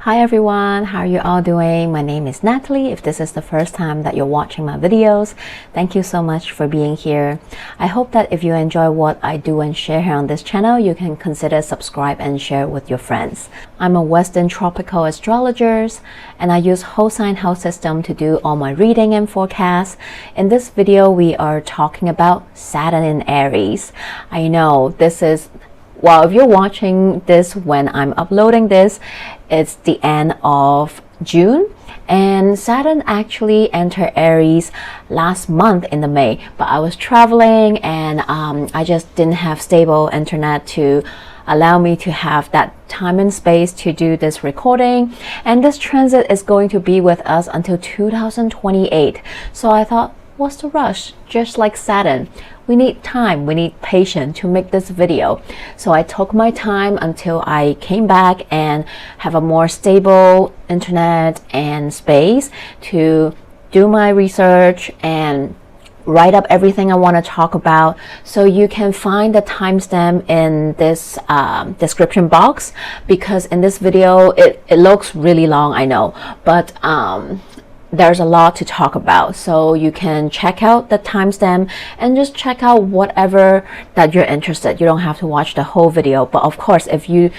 Hi everyone, how are you all doing? My name is Natalie. If this is the first time that you're watching my videos, thank you so much for being here. I hope that if you enjoy what I do and share here on this channel, you can consider subscribe and share with your friends. I'm a Western tropical astrologer and I use whole sign house system to do all my reading and forecasts. In this video, we are talking about Saturn in Aries. I know this is well, if you're watching this when I'm uploading this, it's the end of June, and Saturn actually entered Aries last month in the May, but I was traveling and I just didn't have stable internet to allow me to have that time and space to do this recording, and this transit is going to be with us until 2028. So I thought, what's the rush? Just like Saturn, we need time, we need patience to make this video. So I took my time until I came back and have a more stable internet and space to do my research and write up everything I want to talk about. So you can find the timestamp in this description box, because in this video it looks really long, I know, but there's a lot to talk about, so you can check out the timestamp and just check out whatever that you're interested. You don't have to watch the whole video, but of course if you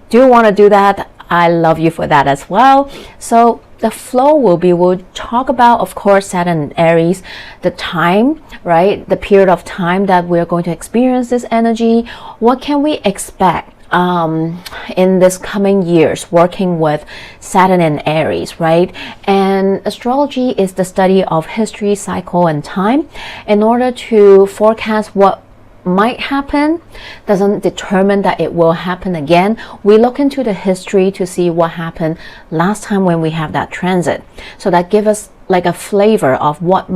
do want to do that, I love you for that as well. So the flow will be, we'll talk about, of course, Saturn and Aries, the time, right, the period of time that we're going to experience this energy. What can we expect in this coming years working with Saturn and Aries, right? And astrology is the study of history, cycle, and time. In order to forecast what might happen, doesn't determine that it will happen again. We look into the history to see what happened last time when we have that transit, so that gives us like a flavor of what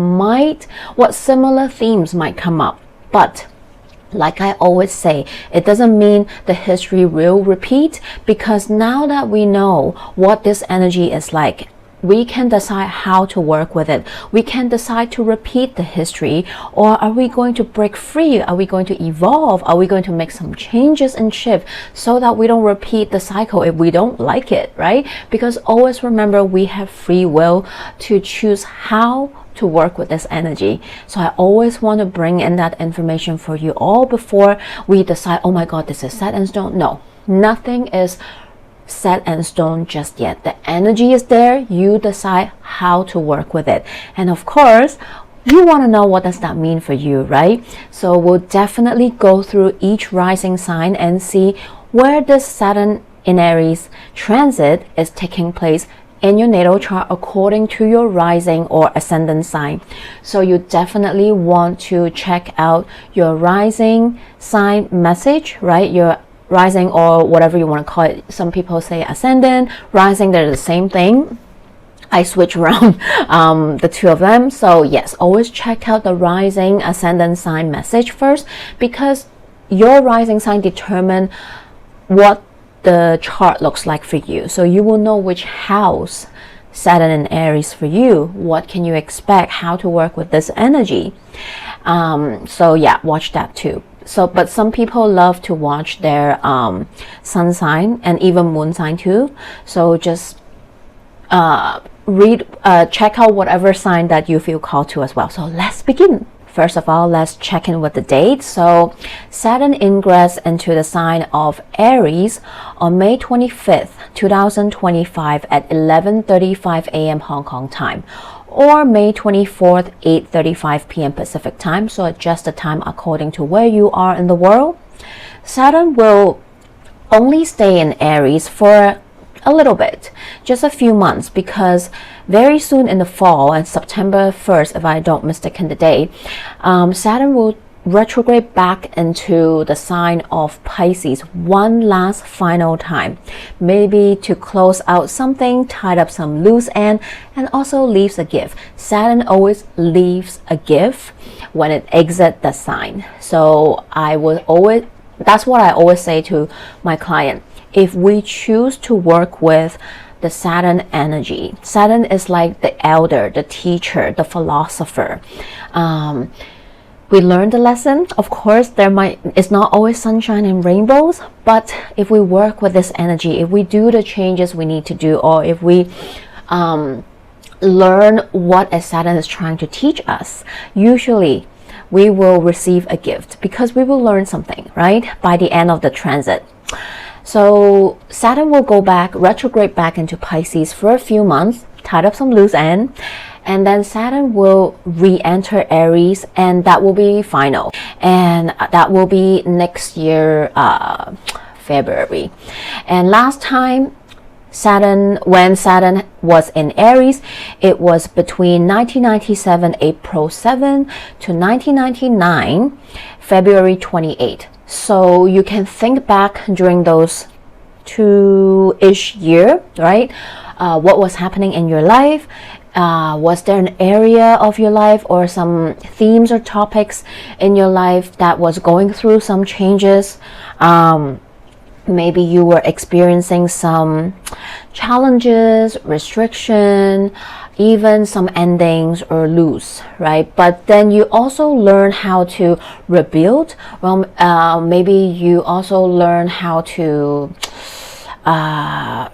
similar themes might come up. But like I always say, it doesn't mean the history will repeat, because now that we know what this energy is like, we can decide how to work with it. We can decide to repeat the history, or are we going to break free? Are we going to evolve? Are we going to make some changes and shift so that we don't repeat the cycle if we don't like it, right? Because always remember, we have free will to choose how to work with this energy. So I always want to bring in that information for you all before we decide, oh my god, this is set in stone. No, nothing is set in stone just yet. The energy is there, you decide how to work with it. And of course, you want to know what does that mean for you, right? So we'll definitely go through each rising sign and see where this Saturn in Aries transit is taking place in your natal chart according to your rising or ascendant sign. So you definitely want to check out your rising sign message, right? Your rising, or whatever you want to call it. Some people say ascendant, rising, they're the same thing. I switch around the two of them. So yes, always check out the rising ascendant sign message first, because your rising sign determine what the chart looks like for you. So you will know which house Saturn and Aries for you. What can you expect? How to work with this energy? So yeah, watch that too. So, but some people love to watch their sun sign and even moon sign too. So just check out whatever sign that you feel called to as well. So let's begin. First of all, let's check in with the date. So Saturn ingress into the sign of Aries on May 25th, 2025 at 11:35 a.m. Hong Kong time, or May 24th, 8:35 p.m. Pacific time. So adjust the time according to where you are in the world. Saturn will only stay in Aries for a little bit, just a few months, because very soon in the fall, and September 1st, if I don't mistaken the date, Saturn will retrograde back into the sign of Pisces one last final time, maybe to close out something, tied up some loose end, and also leaves a gift. Saturn always leaves a gift when it exits the sign. So that's what I always say to my client. If we choose to work with the Saturn energy, Saturn is like the elder, the teacher, the philosopher. We learned the lesson. Of course, it's not always sunshine and rainbows, but if we work with this energy, if we do the changes we need to do, or if we learn what a Saturn is trying to teach us, usually we will receive a gift because we will learn something, right? By the end of the transit. So Saturn will go back, retrograde back into Pisces for a few months, tied up some loose end, and then Saturn will re-enter Aries, and that will be final. And that will be next year, February. And last time, when Saturn was in Aries, it was between 1997 April 7 to 1999 February 28. So you can think back during those 2-ish years, right? What was happening in your life? Was there an area of your life or some themes or topics in your life that was going through some changes? Maybe you were experiencing some challenges, restriction, even some endings or lose, right? But then you also learn how to rebuild. Well, maybe you also learn how to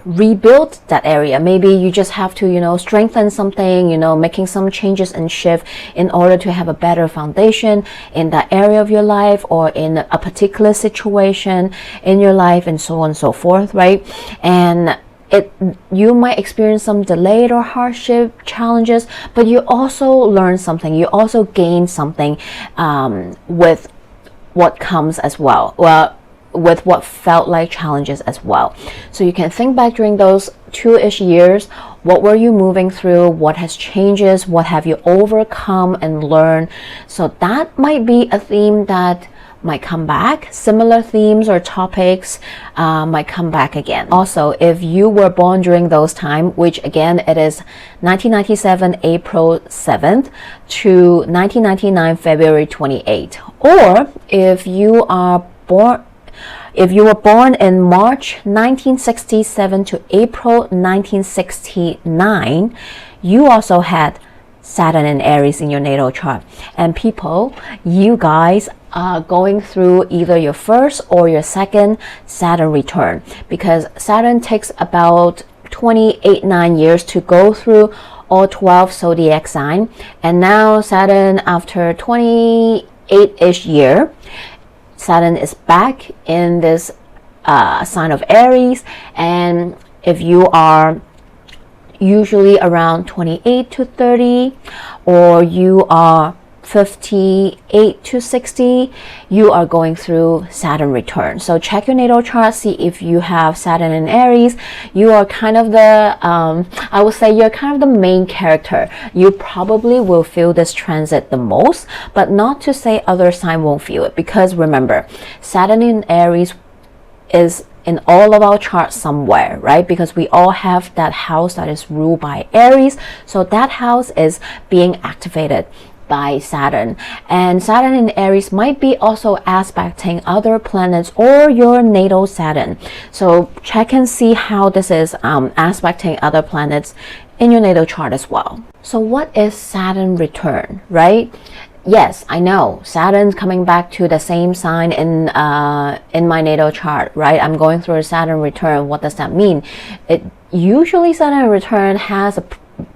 rebuild that area. Maybe you just have to, strengthen something, making some changes and shift in order to have a better foundation in that area of your life or in a particular situation in your life, and so on and so forth, right? And you might experience some delayed or hardship challenges, but you also learn something. You also gain something with what comes as well. With what felt like challenges as well. So you can think back during those 2-ish years, what were you moving through? What has changes? What have you overcome and learned? So that might be a theme that might come back. Similar themes or topics might come back again. Also, if you were born during those time, which again it is 1997 April 7th to 1999 February 28th, or if you were born in March 1967 to April 1969, you also had Saturn and Aries in your natal chart. And you guys are going through either your first or your second Saturn return, because Saturn takes about 28-9 years to go through all 12 zodiac signs. And now Saturn, after 28-ish year, Saturn is back in this sign of Aries, and if you are usually around 28 to 30, or you are 58 to 60, you are going through Saturn return. So check your natal chart, see if you have Saturn in Aries. You are kind of the, I would say you're kind of the main character. You probably will feel this transit the most, but not to say other sign won't feel it, because remember, Saturn in Aries is in all of our charts somewhere, right? Because we all have that house that is ruled by Aries. So that house is being activated by Saturn, and Saturn in Aries might be also aspecting other planets or your natal Saturn. So check and see how this is aspecting other planets in your natal chart as well. So what is Saturn return, right? Yes, I know Saturn's coming back to the same sign in my natal chart, right? I'm going through a Saturn return. What does that mean? Usually Saturn return has a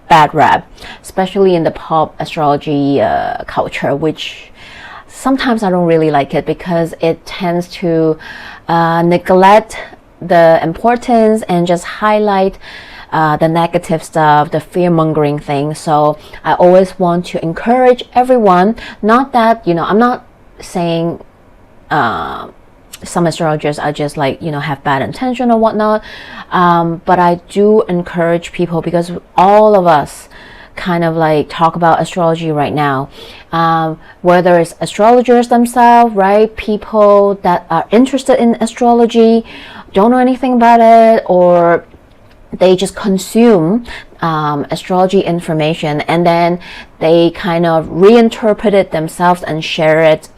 bad rap, especially in the pop astrology culture, which sometimes I don't really like it, because it tends to neglect the importance and just highlight the negative stuff, the fear-mongering thing. So I always want to encourage everyone, not that, I'm not saying some astrologers are just like, have bad intention or whatnot, but I do encourage people, because all of us kind of like talk about astrology right now, whether it's astrologers themselves, right? People that are interested in astrology, don't know anything about it, or they just consume astrology information, and then they kind of reinterpret it themselves and share it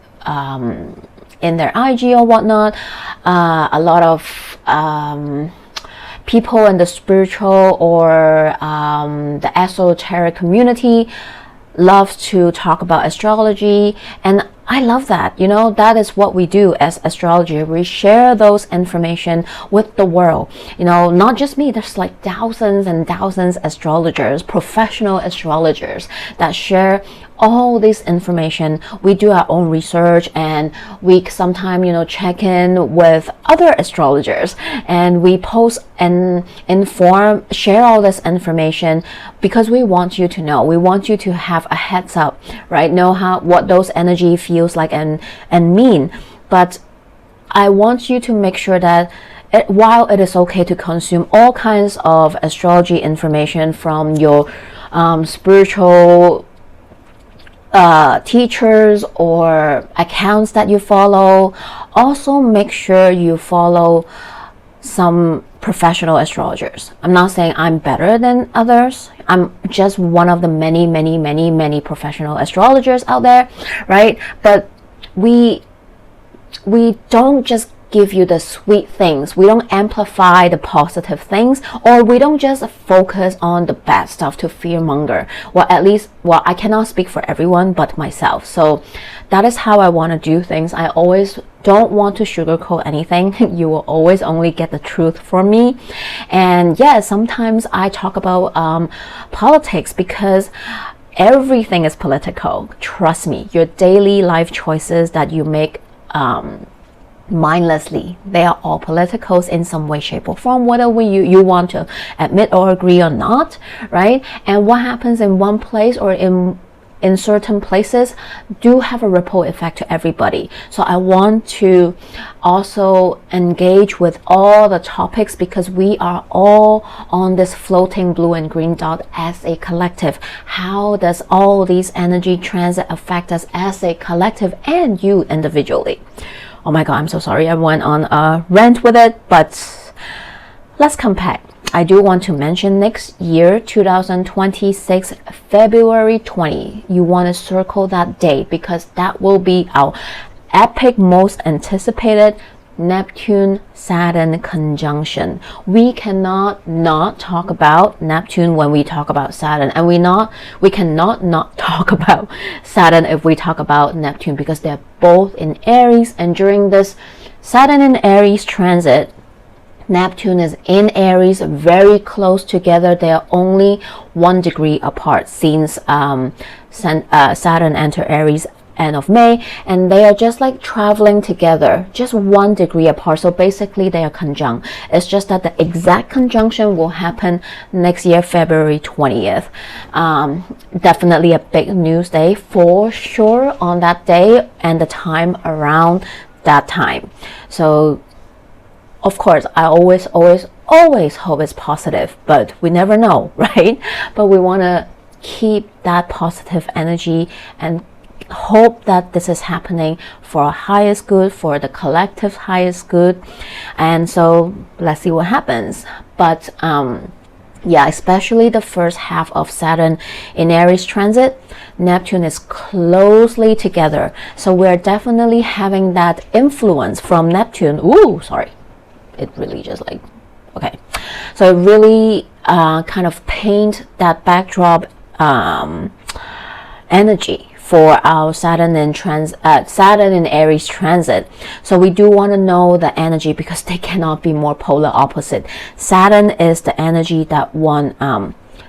in their IG or whatnot. A lot of people in the spiritual or the esoteric community loves to talk about astrology, and I love that. You know, that is what we do as astrology. We share those information with the world. You know, not just me, there's like thousands and thousands astrologers, professional astrologers that share all this information. We do our own research, and we sometimes, you know, check in with other astrologers, and we post and inform, share all this information because we want you to know. We want you to have a heads up, right? Know what those energy feels like and mean. But I want you to make sure that while it is okay to consume all kinds of astrology information from your spiritual teachers or accounts that you follow, also make sure you follow some professional astrologers. I'm not saying I'm better than others. I'm just one of the many professional astrologers out there, right? But we don't just give you the sweet things. We don't amplify the positive things, or we don't just focus on the bad stuff to fearmonger. Well, at least, well, I cannot speak for everyone but myself. So that is how I want to do things. I always don't want to sugarcoat anything. You will always only get the truth from me. And yeah, sometimes I talk about politics because everything is political. Trust me, your daily life choices that you make mindlessly, they are all politicals in some way, shape, or form, whether you want to admit or agree or not, right? And what happens in one place or in certain places do have a ripple effect to everybody. So I want to also engage with all the topics because we are all on this floating blue and green dot as a collective. How does all these energy transit affect us as a collective and you individually? Oh my God, I'm so sorry I went on a rant with it, but let's come back. I do want to mention next year, 2026, February 20. You want to circle that date because that will be our epic, most anticipated Neptune-Saturn conjunction. We cannot not talk about Neptune when we talk about Saturn, and we cannot not talk about Saturn if we talk about Neptune because they're both in Aries. And during this Saturn in Aries transit, Neptune is in Aries, very close together. They are only 1 degree apart since Saturn entered Aries end of May, and they are just like traveling together, just 1 degree apart. So basically they are conjunct. It's just that the exact conjunction will happen next year, February 20th. Definitely a big news day for sure on that day and the time around that time. So of course, I always hope it's positive, but we never know, right? But we want to keep that positive energy and hope that this is happening for our highest good, for the collective's highest good. And so let's see what happens. But yeah, especially the first half of Saturn in Aries transit, Neptune is closely together. So we're definitely having that influence from Neptune. Ooh, sorry. It really just like, okay. So it really kind of paint that backdrop energy for our Saturn in Aries transit. So we do want to know the energy because they cannot be more polar opposite. Saturn is the energy that one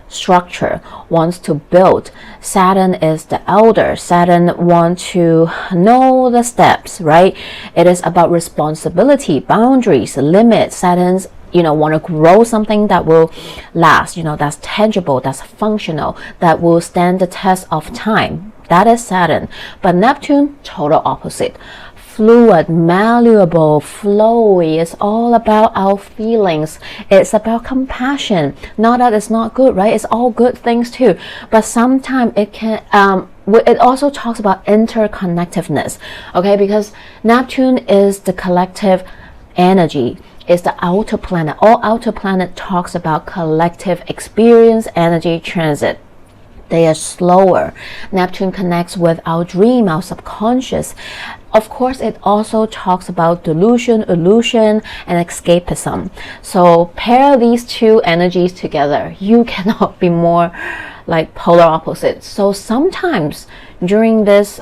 structure, wants to build. Saturn is the elder. Saturn wants to know the steps, right? It is about responsibility, boundaries, limits. Saturn's, you know, want to grow something that will last, you know, that's tangible, that's functional, that will stand the test of time. That is Saturn. But Neptune, total opposite. Fluid, malleable, flowy. It's all about our feelings. It's about compassion. Not that it's not good, right? It's all good things too. But sometimes it can, it also talks about interconnectiveness, okay? Because Neptune is the collective energy. It's the outer planet. All outer planet talks about collective experience, energy, transit. They are slower. Neptune connects with our dream, our subconscious. Of course, it also talks about delusion, illusion, and escapism. So pair these two energies together. You cannot be more like polar opposites. So sometimes during this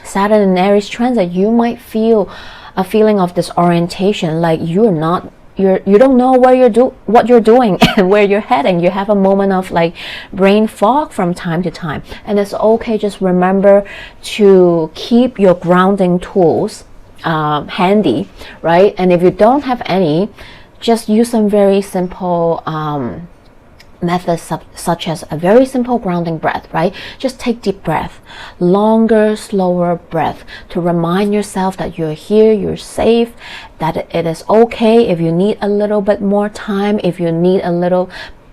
Saturn in Aries transit, you might feel a feeling of disorientation, like you don't know what you're doing and where you're heading. You have a moment of like brain fog from time to time, and it's okay. Just remember to keep your grounding tools handy, right? And if you don't have any, just use some very simple methods such as a very simple grounding breath, right? Just take deep breath, longer, slower breath, to remind yourself that you're here, you're safe, that it is okay. If you need a little bit more time, if you need a little,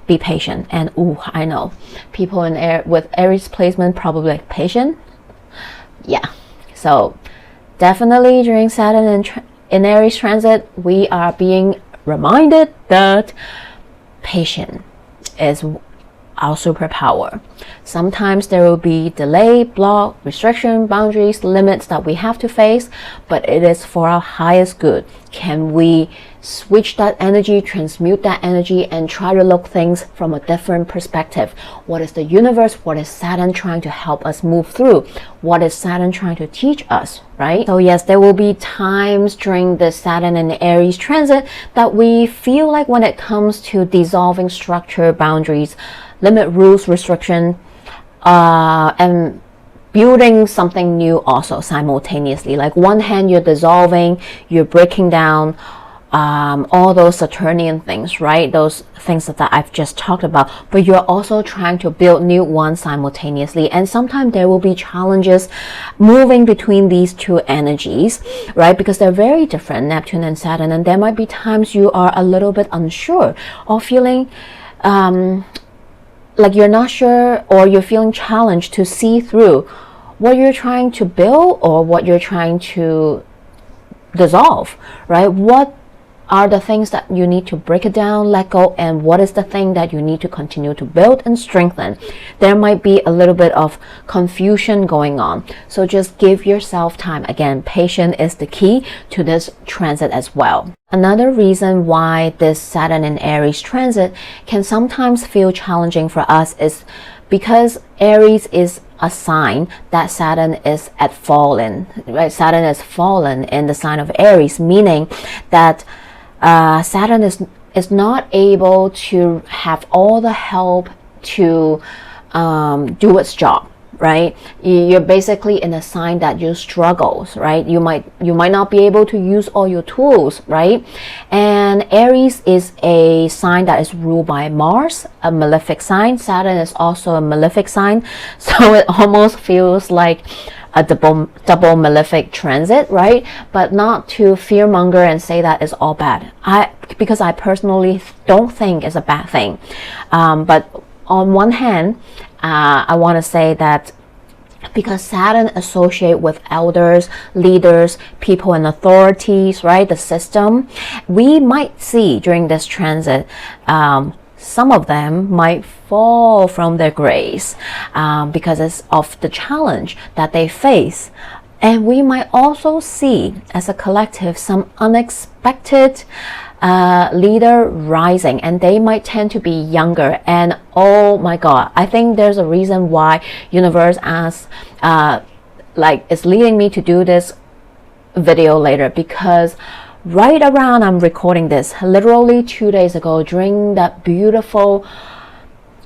be patient. And I know people with Aries placement probably like, patient, yeah. So definitely during Saturn in Aries transit, we are being reminded that patience is our superpower. Sometimes there will be delay, block, restriction, boundaries, limits that we have to face, but it is for our highest good. Can we switch that energy, transmute that energy, and try to look things from a different perspective? What is the universe? What is Saturn trying to help us move through? What is Saturn trying to teach us, right? So yes, there will be times during the Saturn and Aries transit that we feel like when it comes to dissolving structure, boundaries, limit, rules, restriction, and building something new also simultaneously. Like one hand you're dissolving, you're breaking down all those Saturnian things, right? Those things that I've just talked about, but you're also trying to build new ones simultaneously. And sometimes there will be challenges moving between these two energies, right? Because they're very different, Neptune and Saturn, and there might be times you are a little bit unsure or feeling like you're not sure, or you're feeling challenged to see through what you're trying to build or what you're trying to dissolve, right? What are the things that you need to break it down, let go, and what is the thing that you need to continue to build and strengthen? There might be a little bit of confusion going on, so just give yourself time. Again, patience is the key to this transit as well. Another reason why this Saturn in Aries transit can sometimes feel challenging for us is because Aries is a sign that Saturn is at fallen, right? Saturn is fallen in the sign of Aries, meaning that Saturn is not able to have all the help to do its job, right? You're basically in a sign that you struggles, right? You might not be able to use all your tools, right? And Aries is a sign that is ruled by Mars, a malefic sign. Saturn is also a malefic sign, so it almost feels like a double malefic transit, right? But not to fearmonger and say that is all bad. Because I personally don't think it's a bad thing. But on one hand, I want to say that because Saturn associate with elders, leaders, people in authorities, right? The system, we might see during this transit, some of them might fall from their grace because of the challenge that they face. And we might also see, as a collective, some unexpected leader rising, and they might tend to be younger. And oh my god, I think there's a reason why universe asks is leading me to do this video later, because right around I'm recording this, literally 2 days ago, during that beautiful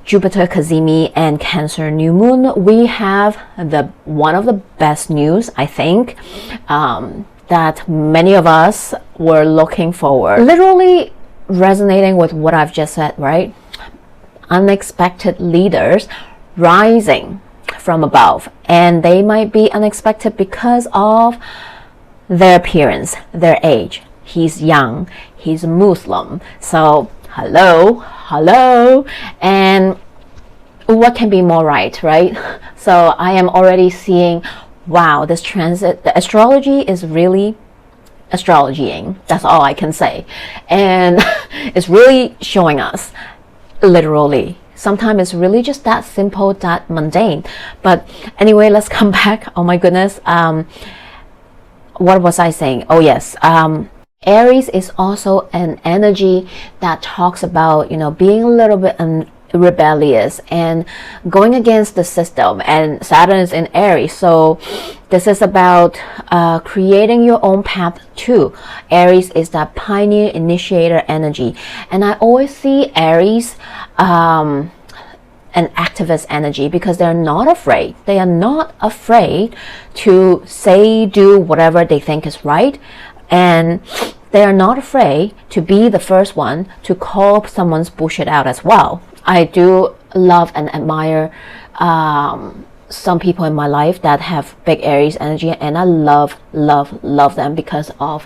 Jupiter Cazimi and Cancer new moon, we have one of the best news, I think, that many of us were looking forward. Literally resonating with what I've just said, right? Unexpected leaders rising from above, and they might be unexpected because of their appearance, their age. He's young, he's Muslim, so hello, and what can be more right? So I am already seeing, wow, this transit, the astrology is really astrologying. That's all I can say. And it's really showing us, literally. Sometimes it's really just that simple, that mundane. But anyway, let's come back. Oh my goodness. What was I saying? Oh yes. Aries is also an energy that talks about, being a little bit rebellious and going against the system, and Saturn is in Aries, so this is about creating your own path too. Aries is that pioneer initiator energy, and I always see Aries an activist energy, because they're not afraid. They are not afraid to say, do whatever they think is right, and they are not afraid to be the first one to call someone's bullshit out as well. I do love and admire some people in my life that have big Aries energy, and I love them because of,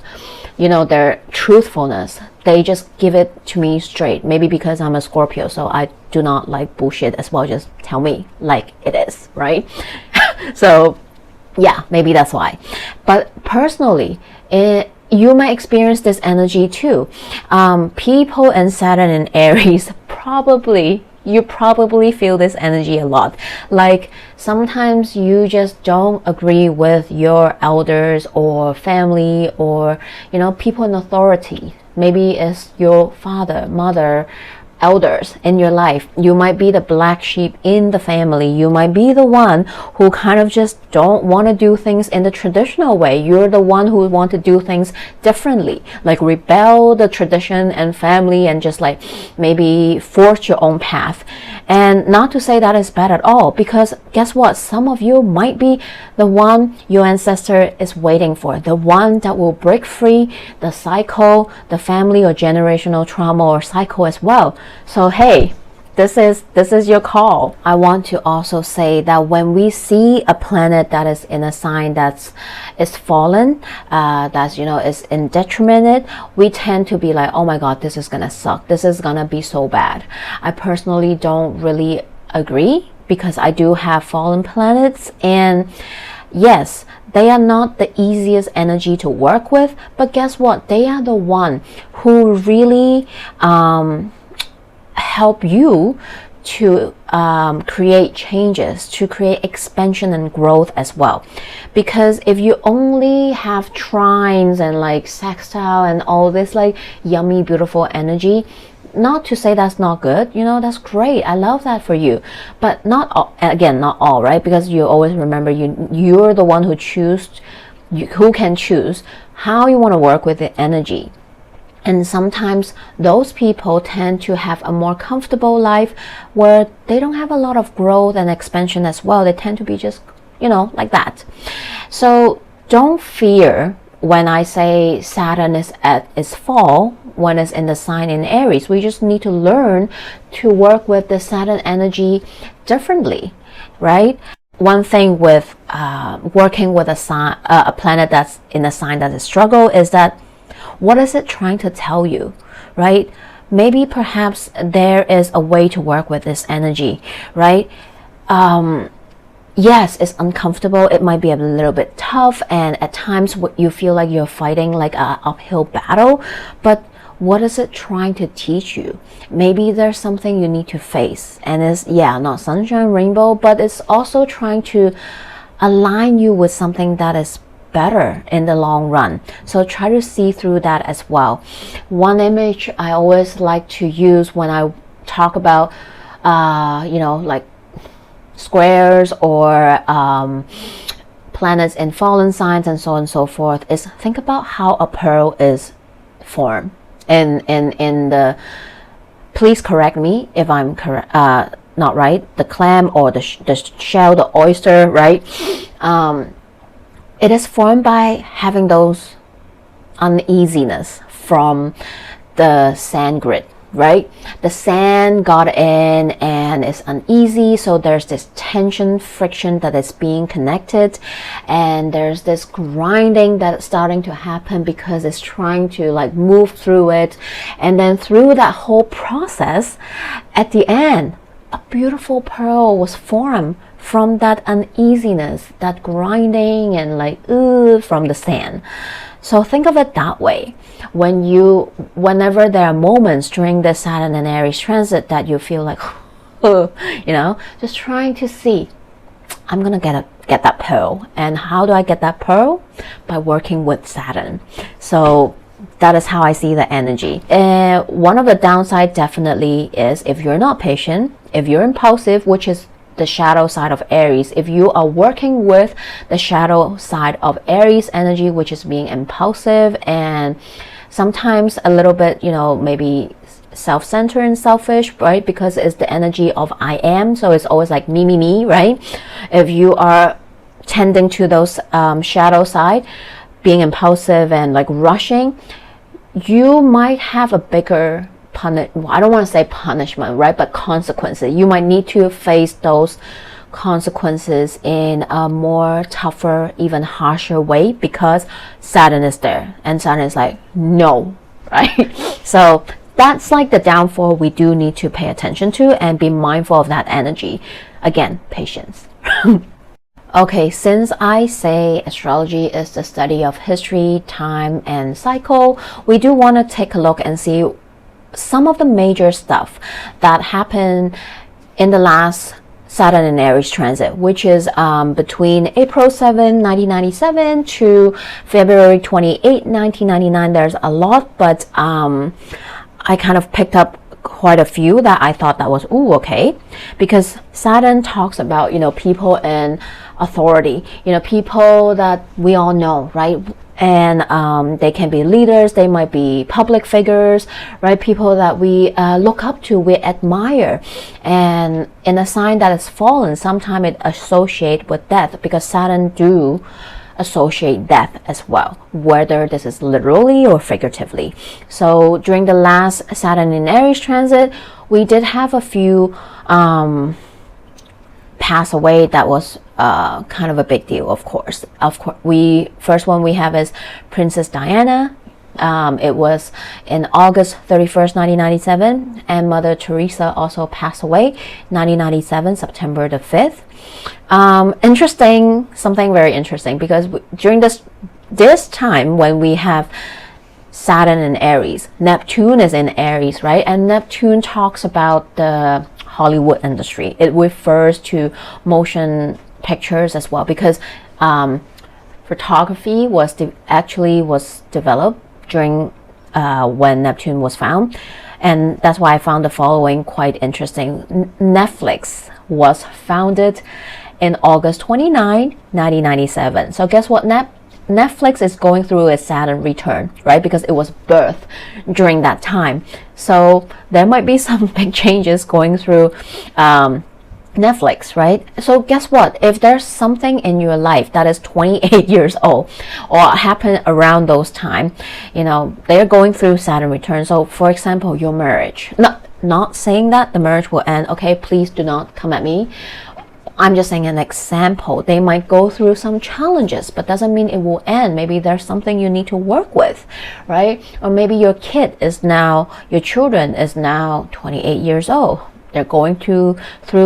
you know, their truthfulness. They just give it to me straight. Maybe because I'm a Scorpio, so I do not like bullshit as well. Just tell me like it is, right? So yeah, maybe that's why. But personally, you might experience this energy too. People in Saturn and Aries you probably feel this energy a lot. Like sometimes you just don't agree with your elders or family, or, you know, people in authority. Maybe it's your father, mother, elders in your life. You might be the black sheep in the family. You might be the one who kind of just don't want to do things in the traditional way. You're the one who want to do things differently, like rebel the tradition and family and just like maybe forge your own path. And not to say that is bad at all, because guess what? Some of you might be the one your ancestor is waiting for, the one that will break free the cycle, the family or generational trauma or cycle as well. So hey, this is your call. I want to also say that when we see a planet that is in a sign that's is fallen, that's, you know, is in detriment, we tend to be like, oh my god, this is gonna suck, this is gonna be so bad. I personally don't really agree, because I do have fallen planets, and yes, they are not the easiest energy to work with, but guess what? They are the one who really help you to create changes, to create expansion and growth as well. Because if you only have trines and like sextile and all this like yummy beautiful energy, not to say that's not good, you know, that's great, I love that for you, but not all, again, not all, right? Because you always remember you're the one who who can choose how you want to work with the energy. And sometimes those people tend to have a more comfortable life where they don't have a lot of growth and expansion as well. They tend to be just, you know, like that. So don't fear when I say Saturn is at its fall, when it's in the sign in Aries. We just need to learn to work with the Saturn energy differently, right? One thing with working with a planet that's in a sign that is struggle is that, what is it trying to tell you, right? Maybe perhaps there is a way to work with this energy, right? Yes, it's uncomfortable. It might be a little bit tough, and at times you feel like you're fighting like an uphill battle, but what is it trying to teach you? Maybe there's something you need to face, and it's, yeah, not sunshine, rainbow, but it's also trying to align you with something that is better in the long run. So try to see through that as well. One image I always like to use when I talk about you know, like squares or planets in fallen signs and so on and so forth, is think about how a pearl is formed in the, please correct me if I'm not right, the clam or the shell, the oyster, right? It is formed by having those uneasiness from the sand grit, right? The sand got in and it's uneasy, so there's this tension, friction that is being connected, and there's this grinding that's starting to happen because it's trying to like move through it. And then through that whole process, at the end, a beautiful pearl was formed from that uneasiness, that grinding and like from the sand. So think of it that way. Whenever there are moments during the Saturn and Aries transit that you feel like, you know, just trying to see, I'm gonna get that pearl. And how do I get that pearl? By working with Saturn. So that is how I see the energy. And one of the downside definitely is if you're not patient, if you're impulsive, which is the shadow side of Aries. If you are working with the shadow side of Aries energy, which is being impulsive and sometimes a little bit, you know, maybe self-centered and selfish, right? Because it's the energy of I am, so it's always like me, right? If you are tending to those shadow side, being impulsive and like rushing, you might have a bigger I don't want to say punishment, right? But consequences. You might need to face those consequences in a more tougher, even harsher way, because Saturn is there and Saturn is like, no, right? So that's like the downfall we do need to pay attention to and be mindful of that energy. Again, patience. Okay, since I say astrology is the study of history, time, and cycle, we do want to take a look and see some of the major stuff that happened in the last Saturn and Aries transit, which is between April 7, 1997 to February 28, 1999. There's a lot, but I kind of picked up quite a few that I thought that was, ooh, okay. Because Saturn talks about, you know, people in authority, you know, people that we all know, right? And they can be leaders, they might be public figures, right? People that we look up to, we admire. And in a sign that is fallen, sometimes it associates with death, because Saturn do associate death as well, whether this is literally or figuratively. So during the last Saturn in Aries transit, we did have a few pass away. That was kind of a big deal, of course. First one we have is Princess Diana. It was in August 31st, 1997, and Mother Teresa also passed away 1997, September the 5th. Interesting, something very interesting, because during this time when we have Saturn in Aries, Neptune is in Aries, right? And Neptune talks about the Hollywood industry. It refers to motion pictures as well, because photography was developed during when Neptune was found. And that's why I found the following quite interesting. Netflix was founded in August 29, 1997. So guess what Netflix is going through a Saturn return, right? Because it was birthed during that time. So there might be some big changes going through Netflix, right? So guess what? If there's something in your life that is 28 years old or happened around those time, you know, they're going through Saturn return. So for example, your marriage, not saying that the marriage will end. Okay, please do not come at me. I'm just saying an example. They might go through some challenges, but doesn't mean it will end. Maybe there's something you need to work with, right? Or maybe your children is now 28 years old. They're going through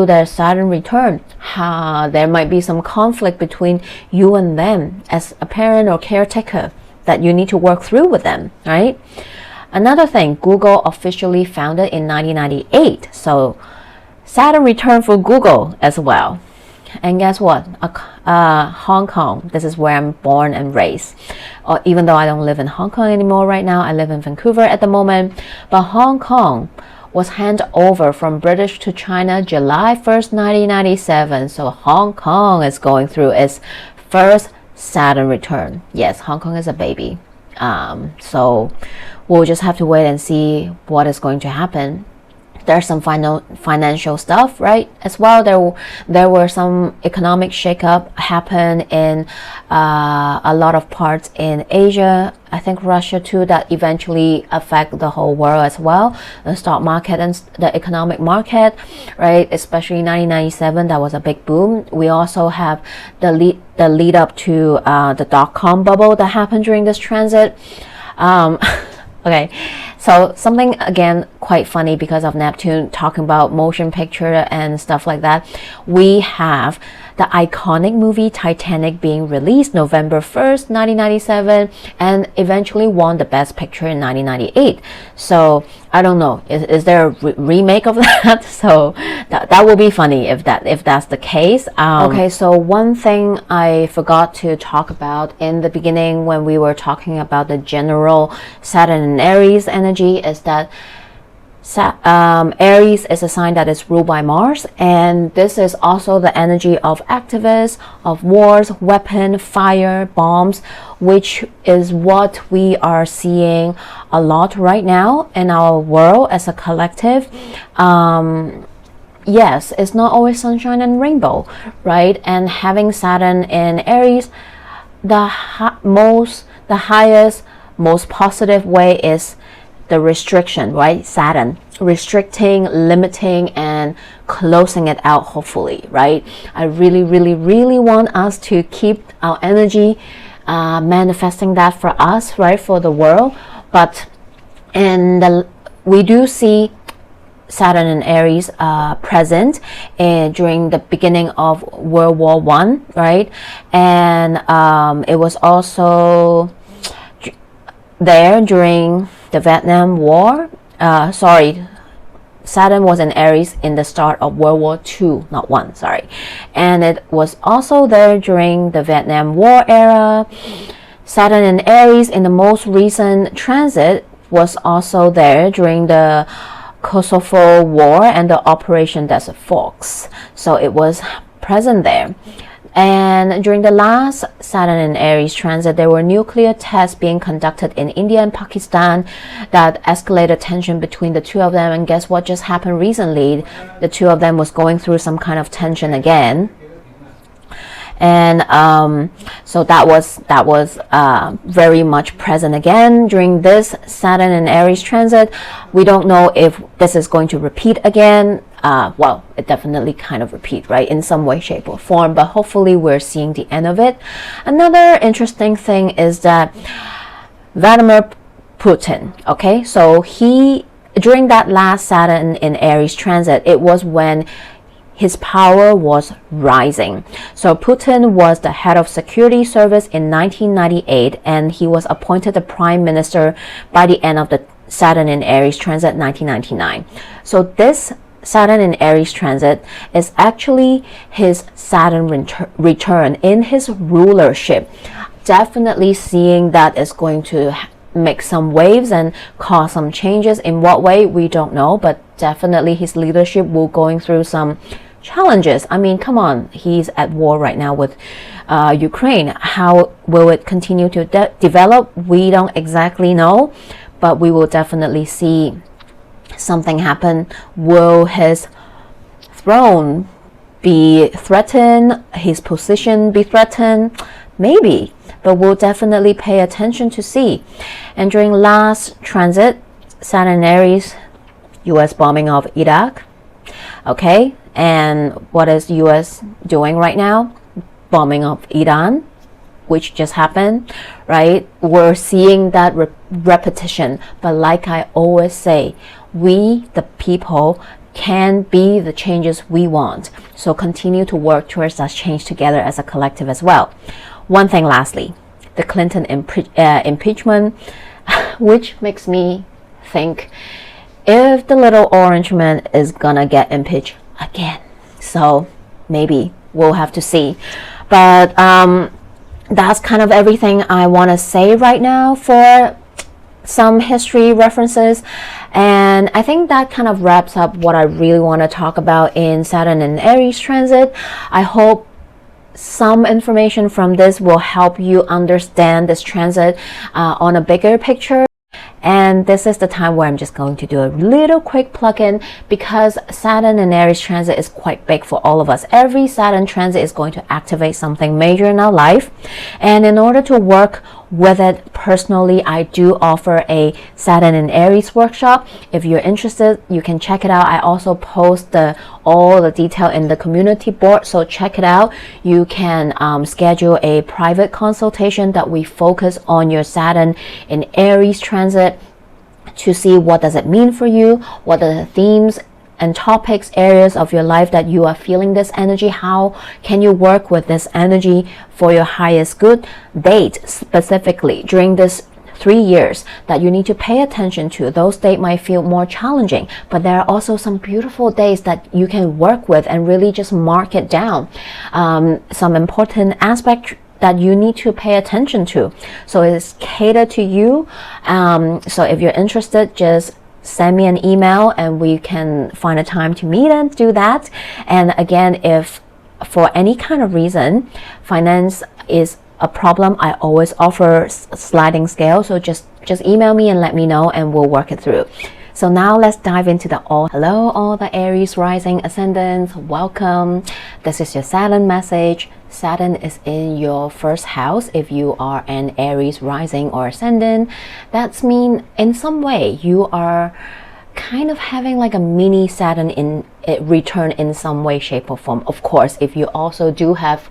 their Saturn return. There might be some conflict between you and them as a parent or caretaker that you need to work through with them, right? Another thing, Google officially founded in 1998. So Saturn return for Google as well. And guess what? Hong Kong. This is where I'm born and raised. Even though I don't live in Hong Kong anymore right now, I live in Vancouver at the moment. But Hong Kong was handed over from British to China July 1st, 1997. So Hong Kong is going through its first Saturn return. Yes, Hong Kong is a baby. So we'll just have to wait and see what is going to happen. There's some financial stuff, right? As well, there were some economic shakeup happen in a lot of parts in Asia. I think Russia too, that eventually affect the whole world as well. The stock market and the economic market, right? Especially 1997, that was a big boom. We also have the lead up to the dot-com bubble that happened during this transit. Okay, so something again quite funny because of Neptune talking about motion picture and stuff like that. We have the iconic movie Titanic being released November 1st, 1997, and eventually won the Best Picture in 1998. So I don't know, is there a remake of that? So that will be funny if that's the case. Okay, so one thing I forgot to talk about in the beginning when we were talking about the general Saturn and Aries energy is that Aries is a sign that is ruled by Mars, and this is also the energy of activists, of wars, weapon, fire, bombs, which is what we are seeing a lot right now in our world as a collective. Yes, it's not always sunshine and rainbow, right? And having Saturn in Aries, the highest, most positive way is the restriction, right? Saturn restricting, limiting, and closing it out, hopefully, right? I really want us to keep our energy manifesting that for us, right, for the world. But we do see Saturn and Aries present during the beginning of World War I, right? And it was also there during the Vietnam War. Saturn was in Aries in the start of World War II, not one, sorry. And it was also there during the Vietnam War era. Saturn in Aries in the most recent transit was also there during the Kosovo War and the Operation Desert Fox. So it was present there. And during the last Saturn in Aries transit, there were nuclear tests being conducted in India and Pakistan that escalated tension between the two of them. And guess what just happened recently? The two of them was going through some kind of tension again. And so that was very much present again during this Saturn and Aries transit. We don't know if this is going to repeat again. Well, it definitely kind of repeat, right, in some way, shape, or form, but hopefully we're seeing the end of it. Another interesting thing is that Vladimir Putin, okay, so during that last Saturn in Aries transit, it was when his power was rising. So Putin was the head of security service in 1998, and he was appointed the prime minister by the end of the Saturn in Aries transit 1999. So this Saturn in Aries transit is actually his Saturn return in his rulership. Definitely seeing that is going to make some waves and cause some changes. In what way, we don't know, but definitely his leadership will going through some challenges. I mean, come on, he's at war right now with Ukraine. How will it continue to develop? We don't exactly know, but we will definitely see something happen. Will his throne be threatened? His position be threatened? Maybe, but we'll definitely pay attention to see. And during last transit, Saturn Aries, US bombing of Iraq. Okay, and what is US doing right now? Bombing of Iran, which just happened, right? We're seeing that repetition. But like I always say, we, the people, can be the changes we want. So continue to work towards that change together as a collective as well. One thing lastly, the Clinton impeachment, which makes me think if the little orange man is gonna get impeached again. So maybe we'll have to see. But that's kind of everything I want to say right now for some history references. And I think that kind of wraps up what I really want to talk about in Saturn and Aries transit. I hope some information from this will help you understand this transit on a bigger picture. And this is the time where I'm just going to do a little quick plug-in, because Saturn and Aries transit is quite big for all of us. Every Saturn transit is going to activate something major in our life. And in order to work with it personally, I do offer a Saturn and Aries workshop. If you're interested, you can check it out. I also post all the detail in the community board, so check it out. You can schedule a private consultation that we focus on your Saturn in Aries transit. to see what does it mean for you, what are the themes and topics, areas of your life that you are feeling this energy. How can you work with this energy for your highest good? Date specifically during this 3 years that you need to pay attention to. Those days might feel more challenging, but there are also some beautiful days that you can work with and really just mark it down. Some important aspect that you need to pay attention to. So it's catered to you. So if you're interested, just send me an email and we can find a time to meet and do that. And again, if for any kind of reason finance is a problem, I always offer sliding scale. So just email me and let me know and we'll work it through. So now let's dive into the all. Hello, all the Aries rising ascendants. Welcome. This is your Saturn message. Saturn is in your first house. If you are an Aries rising or ascendant, that's mean in some way you are kind of having like a mini Saturn in return in some way, shape or form. Of course, if you also do have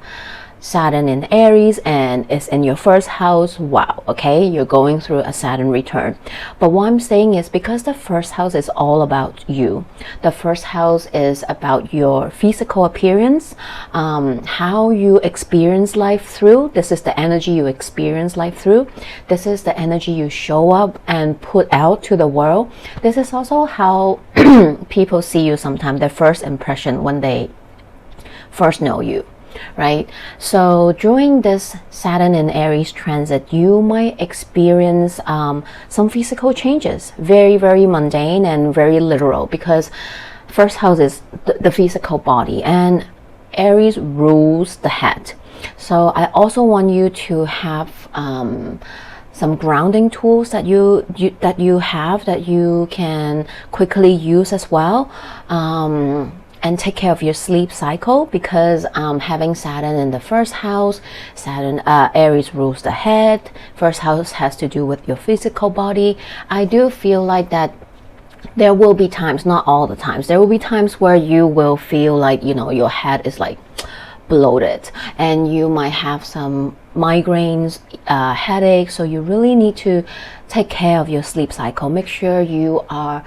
Saturn in Aries and it's in your first house, wow, okay, you're going through a Saturn return. But what I'm saying is, because the first house is all about you, the first house is about your physical appearance, how you experience life through. This is the energy you experience life through. This is the energy you show up and put out to the world. This is also how people see you sometimes, their first impression when they first know you. Right? So during this Saturn in Aries transit, you might experience some physical changes, very, very mundane and very literal, because first house is the physical body and Aries rules the head. So I also want you to have some grounding tools that you can quickly use as well. And take care of your sleep cycle, because having Saturn in the first house, Aries rules the head. First house has to do with your physical body. I do feel like that there will be times, not all the times, there will be times where you will feel like, you know, your head is like bloated and you might have some migraines, headaches. So you really need to take care of your sleep cycle. Make sure you are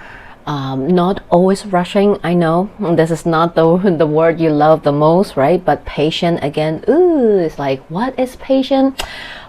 not always rushing. I know this is not the word you love the most, right? But patient, again, it's like, what is patient?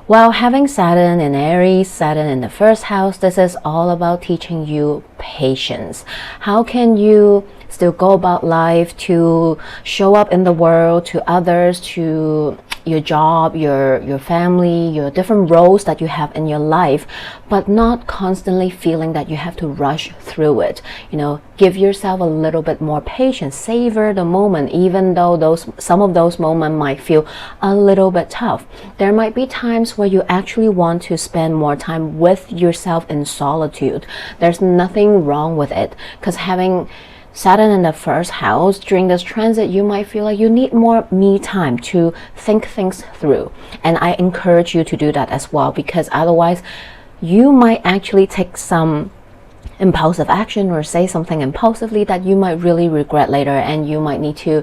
Well, having Saturn in Aries, Saturn in the first house, this is all about teaching you patience. How can you still go about life to show up in the world, to others, to your job, your family, your different roles that you have in your life, but not constantly feeling that you have to rush through it. You know, give yourself a little bit more patience, savor the moment, even though some of those moments might feel a little bit tough. There might be times where you actually want to spend more time with yourself in solitude. There's nothing wrong with it, because having Saturn in the first house during this transit, you might feel like you need more me time to think things through. And I encourage you to do that as well, because otherwise you might actually take some impulsive action or say something impulsively that you might really regret later, and you might need to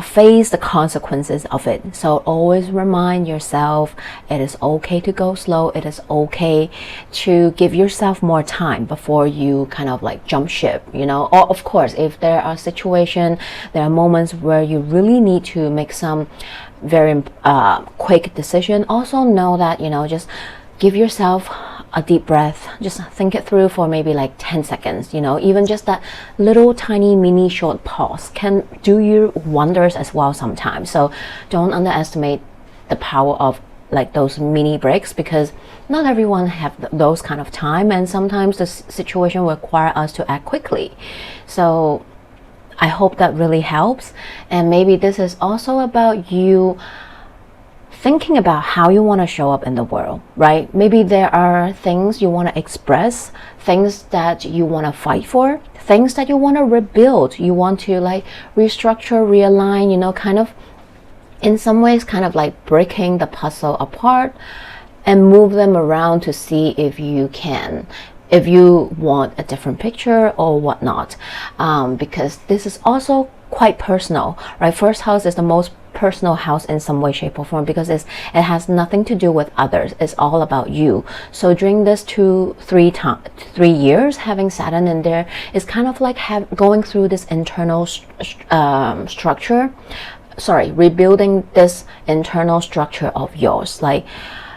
face the consequences of it. So always remind yourself it is okay to go slow. It is okay to give yourself more time before you kind of like jump ship, you know. Or of course, if there are situations, there are moments where you really need to make some very quick decision, also know that, you know, just give yourself a deep breath, just think it through for maybe like 10 seconds, you know. Even just that little tiny mini short pause can do you wonders as well sometimes. So don't underestimate the power of like those mini breaks, because not everyone have those kind of time, and sometimes the situation require us to act quickly. So I hope that really helps. And maybe this is also about you thinking about how you want to show up in the world, right? Maybe there are things you want to express, things that you want to fight for, things that you want to rebuild. You want to like restructure, realign, you know, kind of in some ways kind of like breaking the puzzle apart and move them around to see if you can, if you want a different picture or whatnot, because this is also quite personal, right? First house is the most personal house in some way, shape, or form, because it has nothing to do with others. It's all about you. So during this 3 years, having Saturn in there is kind of like going through this internal structure. Sorry, rebuilding this internal structure of yours. Like,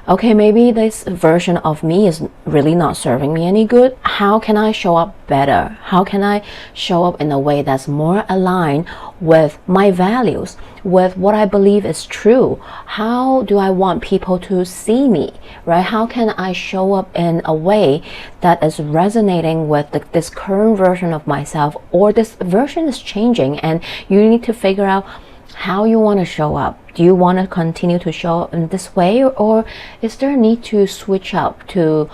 okay, maybe this version of me is really not serving me any good. How can I show up better? How can I show up in a way that's more aligned with my values, with what I believe is true? How do I want people to see me, right? How can I show up in a way that is resonating with this current version of myself, or this version is changing and you need to figure out how you want to show up. Do you want to continue to show up in this way, or is there a need to switch up, to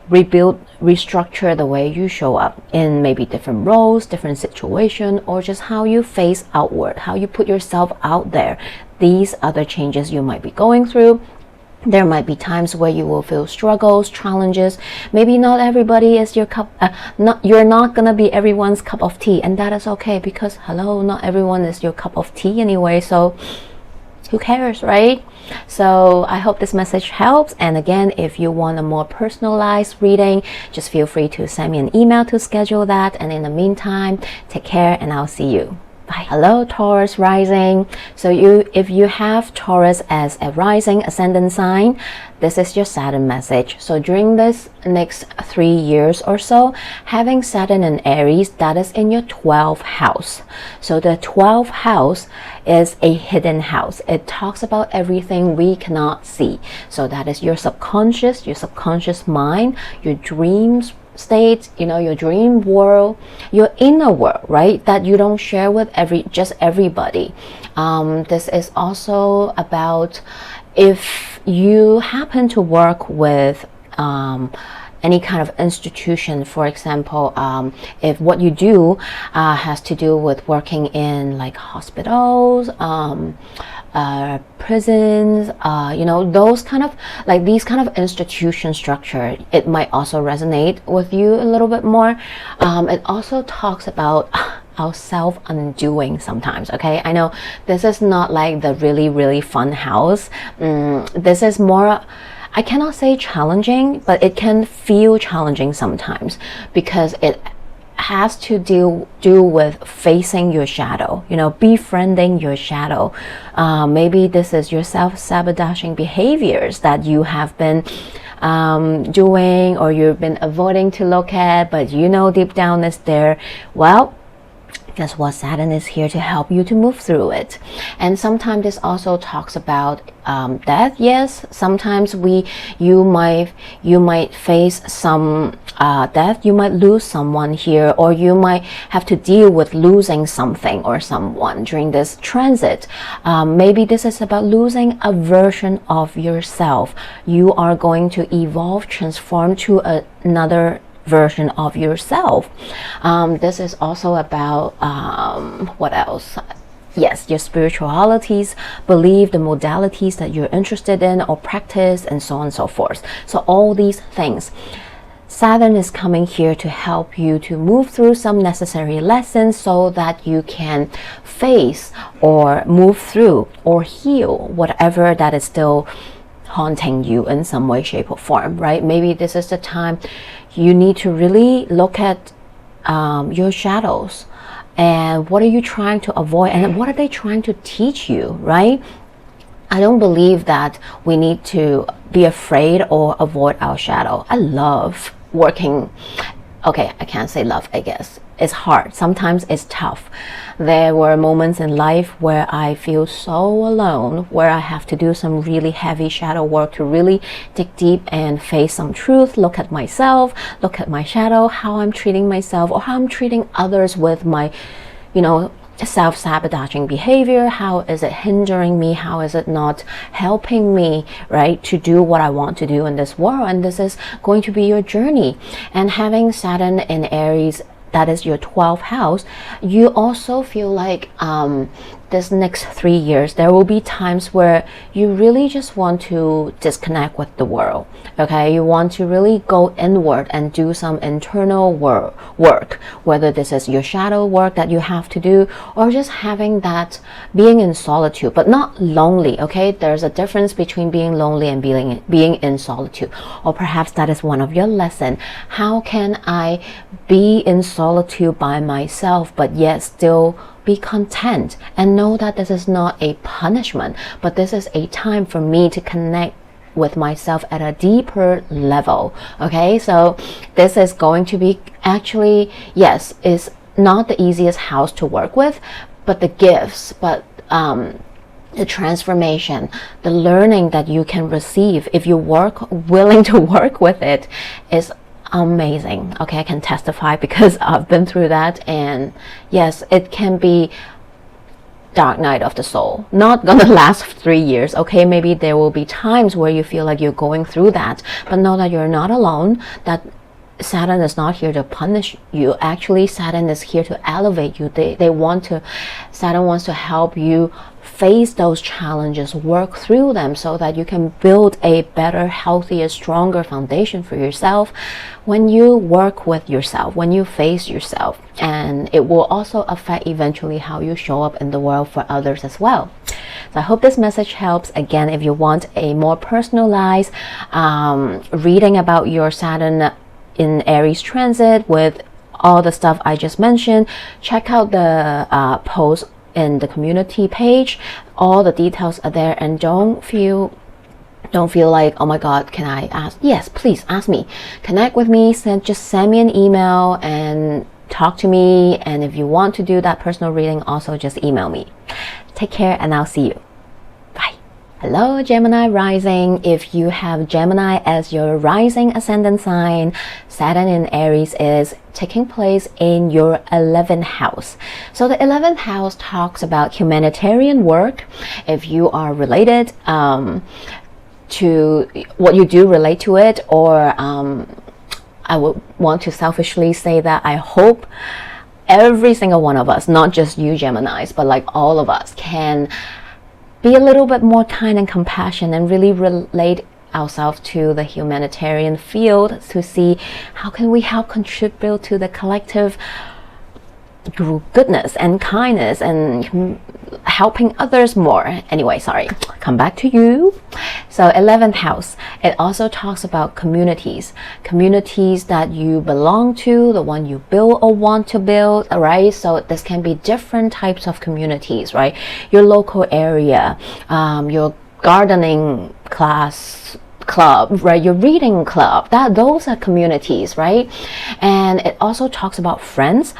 rebuild, restructure the way you show up in maybe different roles, different situation, or just how you face outward, how you put yourself out there? These are the changes you might be going through. There might be times where you will feel struggles, challenges. Maybe not everybody is your cup. You're not gonna be everyone's cup of tea, and that is okay, because hello, not everyone is your cup of tea anyway. So who cares, right? So I hope this message helps. And again, if you want a more personalized reading, just feel free to send me an email to schedule that. And in the meantime, take care, and I'll see you. Bye. Hello, Taurus rising. So if you have Taurus as a rising ascendant sign, this is your Saturn message. So during this next 3 years or so, having Saturn in Aries, that is in your 12th house. So the 12th house is a hidden house. It talks about everything we cannot see. So that is your subconscious mind, your dreams, state, your dream world, your inner world, right, that you don't share with everybody. This is also about if you happen to work with any kind of institution. For example, if what you do has to do with working in like hospitals, prisons, those kind of, like these kind of institution structure, it might also resonate with you a little bit more. It also talks about our self-undoing sometimes. Okay, I know this is not like the really fun house. This is more, I cannot say challenging, but it can feel challenging sometimes, because it has to do with facing your shadow, befriending your shadow. Maybe this is your self-sabotaging behaviors that you have been doing, or you've been avoiding to look at, but deep down it's there. Well, guess what? Saturn is here to help you to move through it. And sometimes this also talks about death. Yes, sometimes you might face some death. You might lose someone here, or you might have to deal with losing something or someone during this transit. Maybe this is about losing a version of yourself. You are going to evolve, transform to another version of yourself. This is also about what else? Yes, your spiritualities, belief, the modalities that you're interested in or practice, and so on and so forth. So all these things, Saturn is coming here to help you to move through some necessary lessons so that you can face or move through or heal whatever that is still haunting you in some way, shape, or form, right? Maybe this is the time you need to really look at your shadows, and what are you trying to avoid, and what are they trying to teach you, right? I don't believe that we need to be afraid or avoid our shadow. I love working. Okay, I can't say love, I guess. It's hard. Sometimes it's tough. There were moments in life where I feel so alone, where I have to do some really heavy shadow work to really dig deep and face some truth, look at myself, look at my shadow, how I'm treating myself or how I'm treating others with my, self-sabotaging behavior. How is it hindering me? How is it not helping me, right, to do what I want to do in this world? And this is going to be your journey. And having Saturn in Aries, that is your 12th house, you also feel like this next 3 years, there will be times where you really just want to disconnect with the world. Okay, you want to really go inward and do some internal work, whether this is your shadow work that you have to do, or just having that being in solitude, but not lonely. Okay, there's a difference between being lonely and being in solitude. Or perhaps that is one of your lessons. How can I be in solitude by myself, but yet still be content and know that this is not a punishment, but this is a time for me to connect with myself at a deeper level. Okay, so this is going to be actually, yes, is not the easiest house to work with, but the gifts, but the transformation, the learning that you can receive if you willing to work with it is amazing. Okay, I can testify because I've been through that, and yes, it can be dark night of the soul, not gonna last 3 years. Okay, maybe there will be times where you feel like you're going through that, but know that you're not alone, that Saturn is not here to punish you. Actually, Saturn is here to elevate you. Saturn wants to help you face those challenges, work through them, so that you can build a better, healthier, stronger foundation for yourself when you work with yourself, when you face yourself. And it will also affect eventually how you show up in the world for others as well. So I hope this message helps. Again, if you want a more personalized reading about your Saturn in Aries transit with all the stuff I just mentioned, check out the post in the community page. All the details are there, and don't feel like, oh my god, can I ask? Yes, please ask me, connect with me, just send me an email and talk to me. And if you want to do that personal reading, also just email me. Take care, and I'll see you. Bye. Hello, Gemini rising. If you have Gemini as your rising ascendant sign, Saturn in Aries is taking place in your 11th house. So the 11th house talks about humanitarian work. If you are related to what you do, relate to it, or I would want to selfishly say that I hope every single one of us, not just you Geminis, but like all of us, can be a little bit more kind and compassionate and really relate ourselves to the humanitarian field to see how can we help contribute to the collective goodness and kindness and helping others more. Anyway, sorry, come back to you. So 11th house, it also talks about communities that you belong to, the one you build or want to build, right? So this can be different types of communities, right? Your local area, your gardening club, right? Your reading club, those are communities, right? And it also talks about friends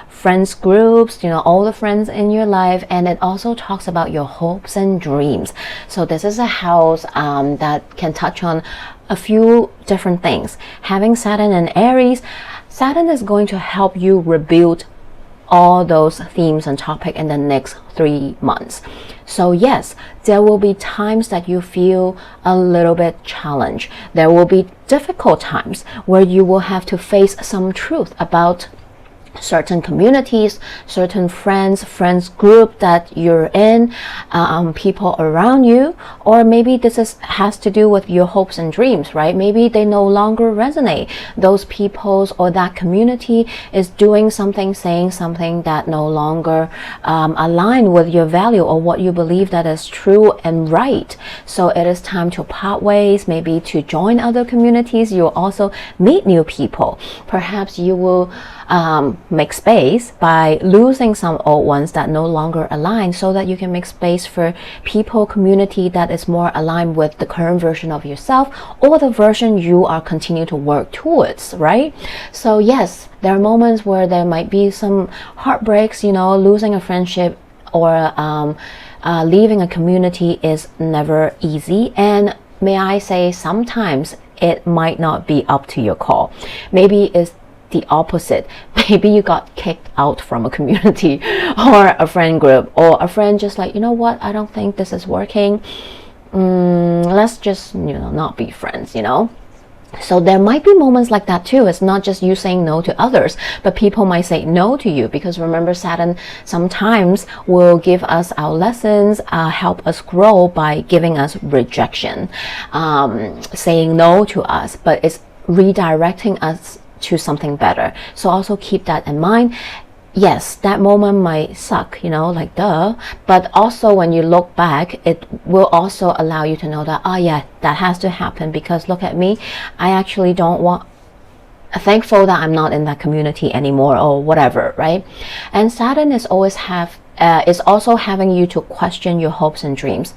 groups, all the friends in your life. And it also talks about your hopes and dreams. So this is a house that can touch on a few different things. Having Saturn in Aries, Saturn is going to help you rebuild all those themes and topics in the next 3 months. So yes, there will be times that you feel a little bit challenged. There will be difficult times where you will have to face some truth about certain communities, certain friends group that you're in, people around you, or maybe this has to do with your hopes and dreams, right? Maybe they no longer resonate. Those peoples or that community is doing something, saying something that no longer align with your value or what you believe that is true and right. So it is time to part ways, maybe to join other communities. You'll also meet new people. Perhaps you will make space by losing some old ones that no longer align, so that you can make space for people, community that is more aligned with the current version of yourself or the version you are continuing to work towards, right? So yes, there are moments where there might be some heartbreaks, losing a friendship or leaving a community is never easy. And may I say, sometimes it might not be up to your call. Maybe it's the opposite. Maybe you got kicked out from a community or a friend group, or a friend just like, what, I don't think this is working. Let's just not be friends. So there might be moments like that too. It's not just you saying no to others, but people might say no to you, because remember, Saturn sometimes will give us our lessons, help us grow by giving us rejection, saying no to us, but it's redirecting us to something better. So also keep that in mind. Yes, that moment might suck, you know, like duh, but also when you look back, it will also allow you to know that, oh yeah, that has to happen, because look at me, I actually don't want, thankful that I'm not in that community anymore, or whatever, right? And Saturn is always is also having you to question your hopes and dreams.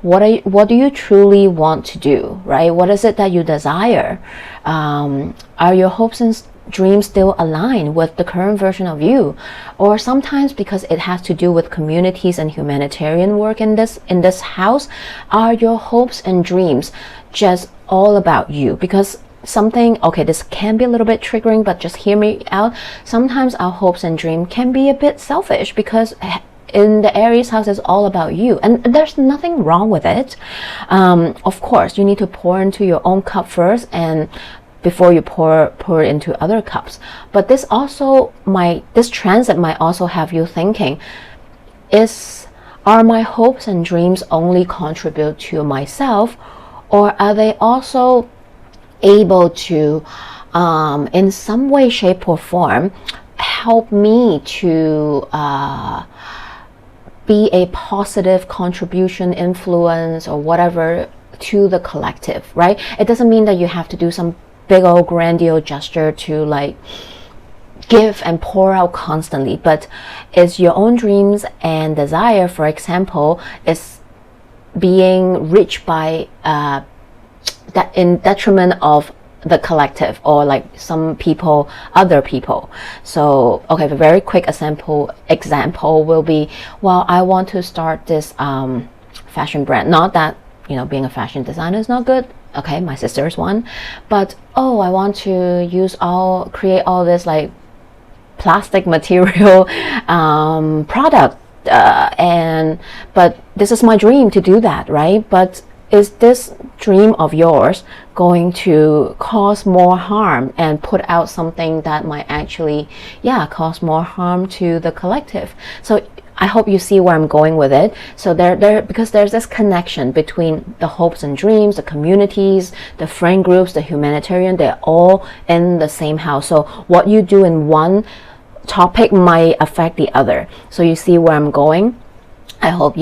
What do you truly want to do, right? What is it that you desire? Are your hopes and dreams still align with the current version of you? Or sometimes, because it has to do with communities and humanitarian work in this house, are your hopes and dreams just all about you? Because something, okay, this can be a little bit triggering, but just hear me out. Sometimes our hopes and dreams can be a bit selfish, because in the Aries house is all about you, and there's nothing wrong with it. Of course, you need to pour into your own cup first, and before you pour into other cups. But this transit might also have you thinking, are my hopes and dreams only contribute to myself, or are they also able to in some way, shape or form help me to be a positive contribution, influence, or whatever to the collective, right? It doesn't mean that you have to do some big old grandiose gesture to like give and pour out constantly, but is your own dreams and desire, for example, is being reached by that in detriment of the collective, or like some people, other people. So okay, a very quick example will be, well, I want to start this fashion brand. Not that, you know, being a fashion designer is not good. Okay, my sister is one, but oh, I want to create all this like plastic material product, but this is my dream to do that, right? But is this dream of yours going to cause more harm and put out something that might actually, cause more harm to the collective? So I hope you see where I'm going with it. So because there's this connection between the hopes and dreams, the communities, the friend groups, the humanitarian, they're all in the same house. So what you do in one topic might affect the other. So you see where I'm going? I hope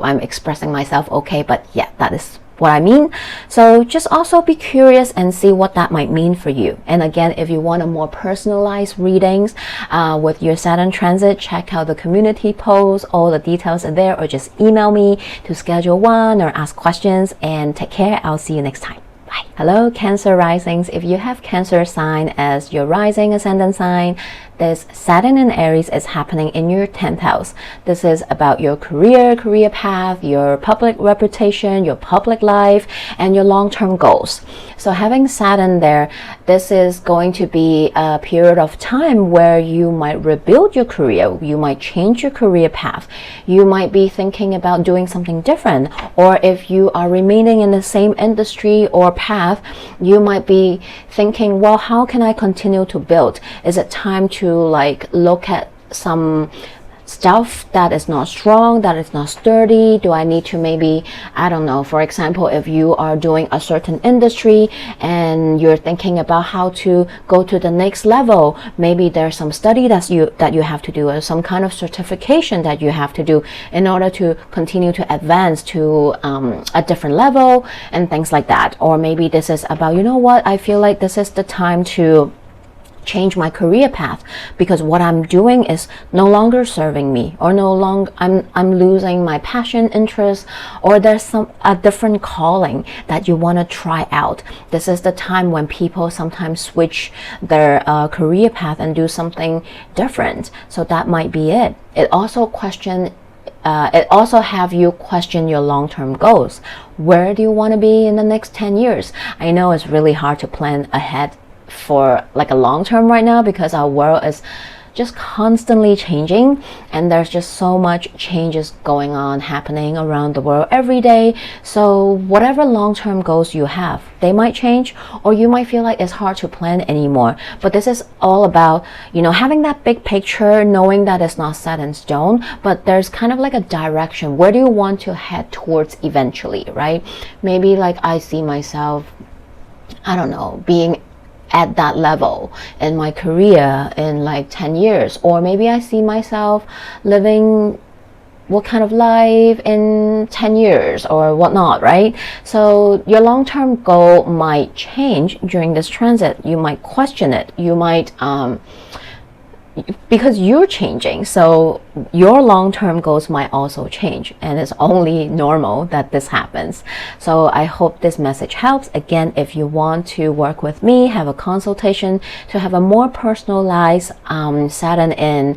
I'm expressing myself okay, but yeah, that is what I mean. So just also be curious and see what that might mean for you. And again, if you want a more personalized readings with your Saturn transit, check out the community post. All the details are there, or just email me to schedule one or ask questions. And take care. I'll see you next time. Bye. Hello, Cancer risings. If you have Cancer sign as your rising ascendant sign, this Saturn in Aries is happening in your 10th house. This is about your career path, your public reputation, your public life, and your long-term goals. So having Saturn there, this is going to be a period of time where you might rebuild your career. You might change your career path. You might be thinking about doing something different. Or if you are remaining in the same industry or path, you might be thinking, well, how can I continue to build? Is it time to like look at some stuff that is not strong, that is not sturdy? Do I need to maybe, I don't know, for example, if you are doing a certain industry and you're thinking about how to go to the next level, maybe there's some study that you have to do, or some kind of certification that you have to do in order to continue to advance to a different level and things like that. Or maybe this is about, you know what, I feel like this is the time to change my career path because what I'm doing is no longer serving me, or I'm losing my passion, interest, or there's a different calling that you want to try out. This is the time when people sometimes switch their career path and do something different. So that might be it. It also have you question your long-term goals. Where do you want to be in the next 10 years? I know it's really hard to plan ahead for like a long term right now, because our world is just constantly changing, and there's just so much changes going on, happening around the world every day. So whatever long-term goals you have, they might change, or you might feel like it's hard to plan anymore. But this is all about, you know, having that big picture, knowing that it's not set in stone, but there's kind of like a direction. Where do you want to head towards eventually, right? Maybe like I see myself, I don't know, being at that level in my career in like 10 years, or maybe I see myself living what kind of life in 10 years or whatnot, right? So your long-term goal might change during this transit. You might question it. You might because you're changing, so your long-term goals might also change, and it's only normal that this happens. So I hope this message helps. Again, if you want to work with me, have a consultation to have a more personalized Saturn in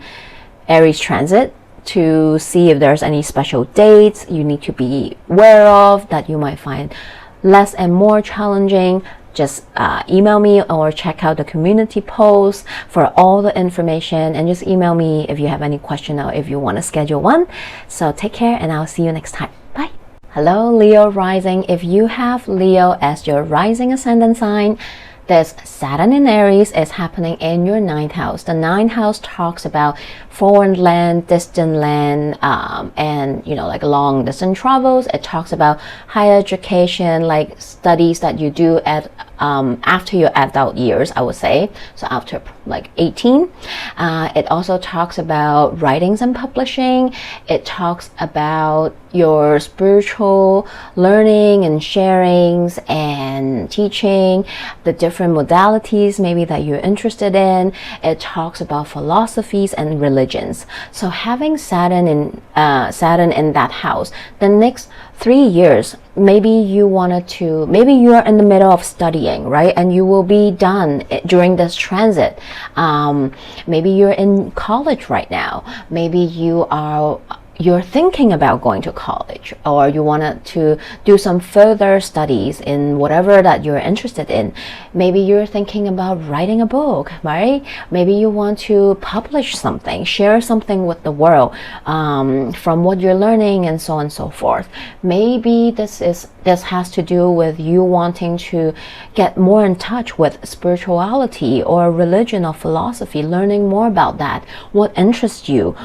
Aries transit, to see if there's any special dates you need to be aware of that you might find less and more challenging, just email me or check out the community post for all the information, and just email me if you have any question or if you want to schedule one. So take care, and I'll see you next time. Bye. Hello, Leo rising. If you have Leo as your rising ascendant sign, this Saturn in Aries is happening in your 9th house. The 9th house talks about foreign land, distant land, and, you know, like long distance travels. It talks about higher education, like studies that you do at after your adult years, I would say, so after like 18. It also talks about writings and publishing. It talks about your spiritual learning and sharings and teaching, the different modalities maybe that you're interested in. It talks about philosophies and religions. So having Saturn in that house, the next 3 years, maybe you are in the middle of studying, right? And you will be done during this transit. Maybe you're in college right now. Maybe you're thinking about going to college, or you wanted to do some further studies in whatever that you're interested in. Maybe you're thinking about writing a book, right? Maybe you want to publish something, share something with the world from what you're learning, and so on and so forth. Maybe this has to do with you wanting to get more in touch with spirituality or religion or philosophy, learning more about that, what interests you.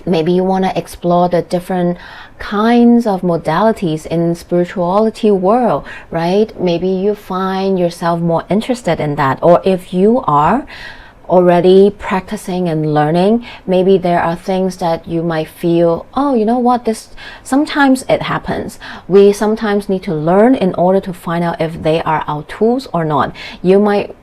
Maybe you want to explore the different kinds of modalities in spirituality world, right? Maybe you find yourself more interested in that. Or if you are already practicing and learning, maybe there are things that you might feel, oh, you know what, sometimes it happens. We sometimes need to learn in order to find out if they are our tools or not. You might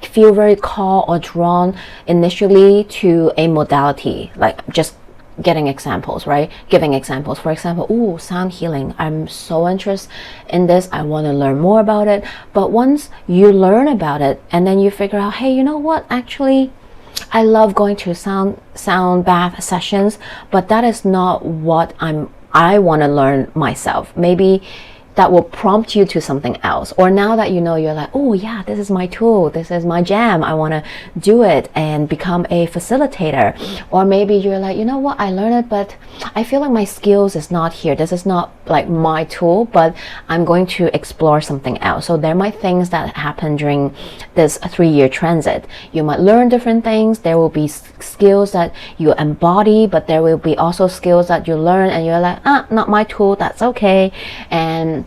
feel very called or drawn initially to a modality, like just getting examples, right? Giving examples. For example, sound healing. I'm so interested in this. I want to learn more about it. But once you learn about it and then you figure out, hey, you know what? Actually, I love going to sound bath sessions, but that is not what I want to learn myself. Maybe that will prompt you to something else. Or now that you know, you're like, oh yeah, this is my tool, this is my jam, I want to do it and become a facilitator. Or maybe you're like, you know what, I learned it, but I feel like my skills is not here. This is not like my tool, but I'm going to explore something else. So there might things that happen during this 3-year transit. You might learn different things. There will be skills that you embody, but there will be also skills that you learn and you're like, not my tool, that's okay. And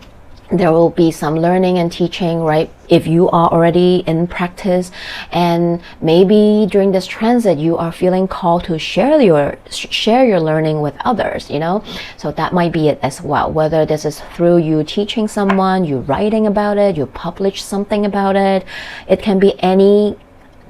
there will be some learning and teaching, right? If you are already in practice, and maybe during this transit you are feeling called to share your learning with others, you know. So that might be it as well. Whether this is through you teaching someone, you writing about it, you publish something about it. It can be any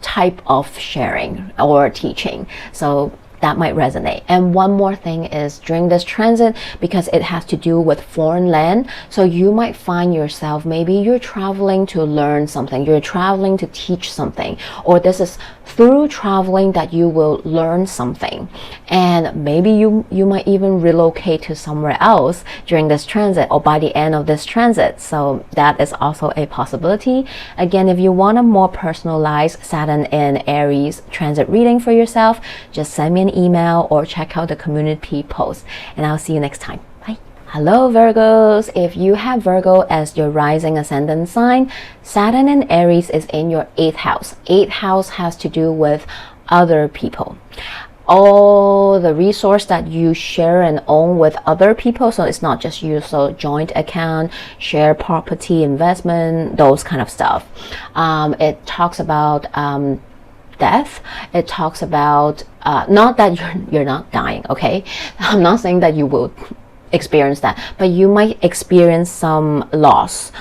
type of sharing or teaching. So that might resonate. And one more thing is during this transit, because it has to do with foreign land, so you might find yourself, maybe you're traveling to learn something, you're traveling to teach something, or this is through traveling that you will learn something. And maybe you might even relocate to somewhere else during this transit or by the end of this transit. So that is also a possibility. Again, if you want a more personalized Saturn in Aries transit reading for yourself, just send me an email or check out the community post, and I'll see you next time. Bye. Hello Virgos, if you have Virgo as your rising ascendant sign, Saturn in Aries is in your 8th house. 8th house has to do with other people. All the resource that you share and own with other people, so it's not just you, so joint account, share property, investment, those kind of stuff. It talks about death. It talks about not that you're not dying, okay? I'm not saying that you will experience that, but you might experience some loss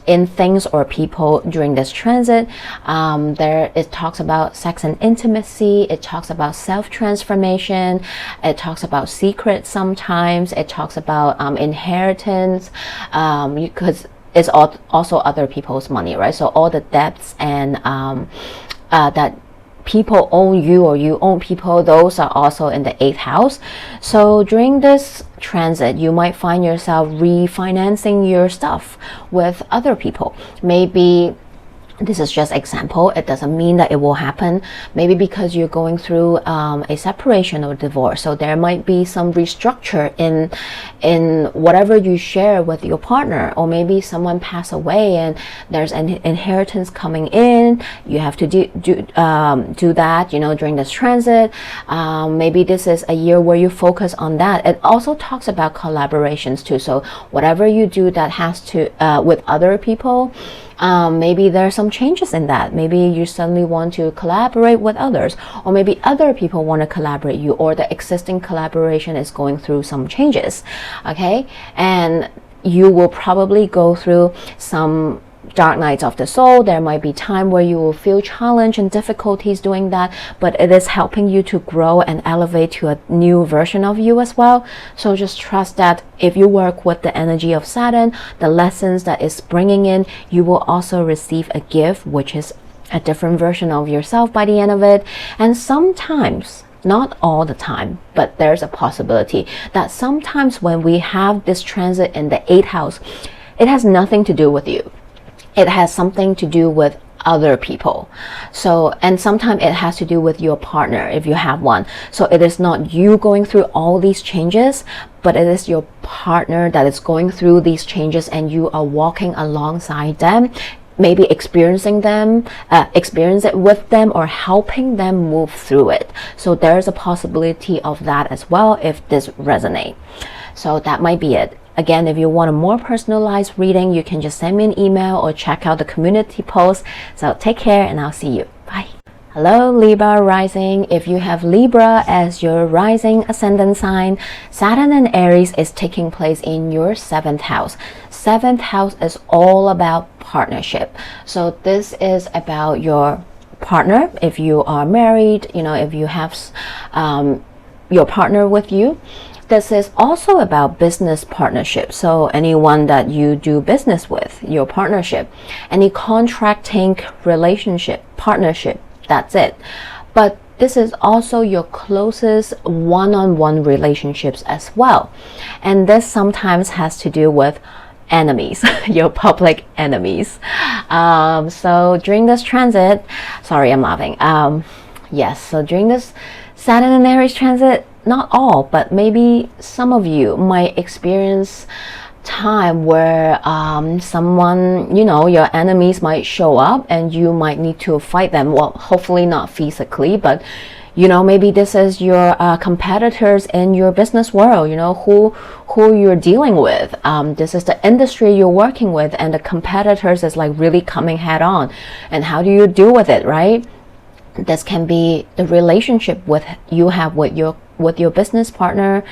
in things or people during this transit. It talks about sex and intimacy. It talks about self-transformation. It talks about secrets sometimes. It talks about inheritance, because it's also other people's money, right? So all the debts and that people own you or you own people, those are also in the 8th house. So during this transit, you might find yourself refinancing your stuff with other people. Maybe this is just example, it doesn't mean that it will happen. Maybe because you're going through a separation or divorce, so there might be some restructure in whatever you share with your partner, or maybe someone passed away and there's an inheritance coming in. You have to do that, you know, during this transit. Maybe this is a year where you focus on that. It also talks about collaborations too, so whatever you do that has to with other people, maybe there are some changes in that. Maybe you suddenly want to collaborate with others, or maybe other people want to collaborate you, or the existing collaboration is going through some changes, okay? And you will probably go through some dark nights of the soul. There might be time where you will feel challenge and difficulties doing that, but it is helping you to grow and elevate to a new version of you as well. So just trust that if you work with the energy of Saturn, the lessons that is bringing in, you will also receive a gift, which is a different version of yourself by the end of it. And sometimes, not all the time, but there's a possibility that sometimes when we have this transit in the 8th house, it has nothing to do with you. It has something to do with other people. So, and sometimes it has to do with your partner if you have one. So it is not you going through all these changes, but it is your partner that is going through these changes, and you are walking alongside them, maybe experience it with them, or helping them move through it. So there's a possibility of that as well if this resonates. So that might be it. Again, if you want a more personalized reading, you can just send me an email or check out the community post. So take care, and I'll see you. Bye. Hello Libra rising. If you have Libra as your rising ascendant sign, Saturn in Aries is taking place in your 7th house. 7th house is all about partnership. So this is about your partner. If you are married, you know, if you have your partner with you. This is also about business partnership. So anyone that you do business with, your partnership, any contracting relationship, partnership, that's it. But this is also your closest one-on-one relationships as well. And this sometimes has to do with enemies, your public enemies. So during this transit, sorry, I'm laughing. Yes, so during this Saturn and Aries transit, not all, but maybe some of you might experience time where someone, you know, your enemies might show up and you might need to fight them. Well, hopefully not physically, but you know, maybe this is your competitors in your business world, you know, who you're dealing with. This is the industry you're working with, and the competitors is like really coming head on. And how do you deal with it, right? This can be the relationship you have with your business partner,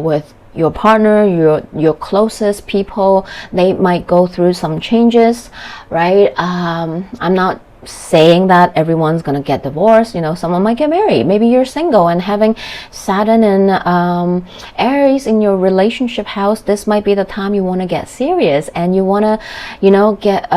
with your partner, your closest people. They might go through some changes, right? I'm not saying that everyone's gonna get divorced. You know, someone might get married. Maybe you're single, and having Saturn and Aries in your relationship house, this might be the time you want to get serious, and you want to, you know, get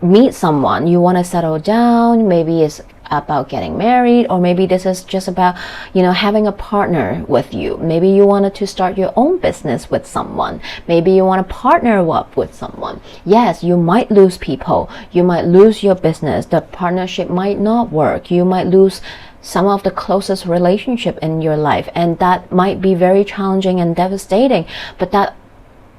meet someone. You want to settle down. Maybe it's about getting married, or maybe this is just about, you know, having a partner with you. Maybe you wanted to start your own business with someone. Maybe you want to partner up with someone. Yes, you might lose people. You might lose your business. The partnership might not work. You might lose some of the closest relationship in your life, and that might be very challenging and devastating, but that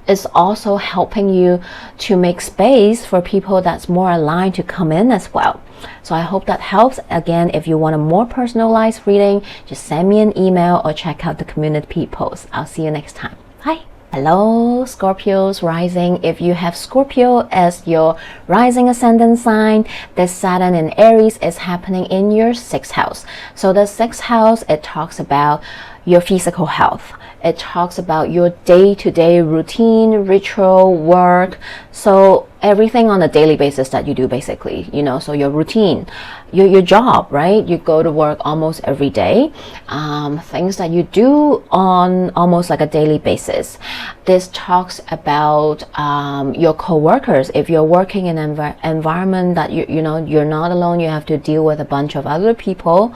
is also helping you to make space for people that's more aligned to come in as well. So I hope that helps. Again, if you want a more personalized reading, just send me an email or check out the community post. I'll see you next time. Bye. Hello, Scorpios rising. If you have Scorpio as your rising ascendant sign, this Saturn in Aries is happening in your 6th house. So the 6th house, it talks about your physical health. It talks about your day-to-day routine, ritual, work. So everything on a daily basis that you do, basically, you know, so your routine, your job, right? You go to work almost every day. Things that you do on almost like a daily basis. This talks about your co-workers. If you're working in an environment that you know, you're not alone, you have to deal with a bunch of other people,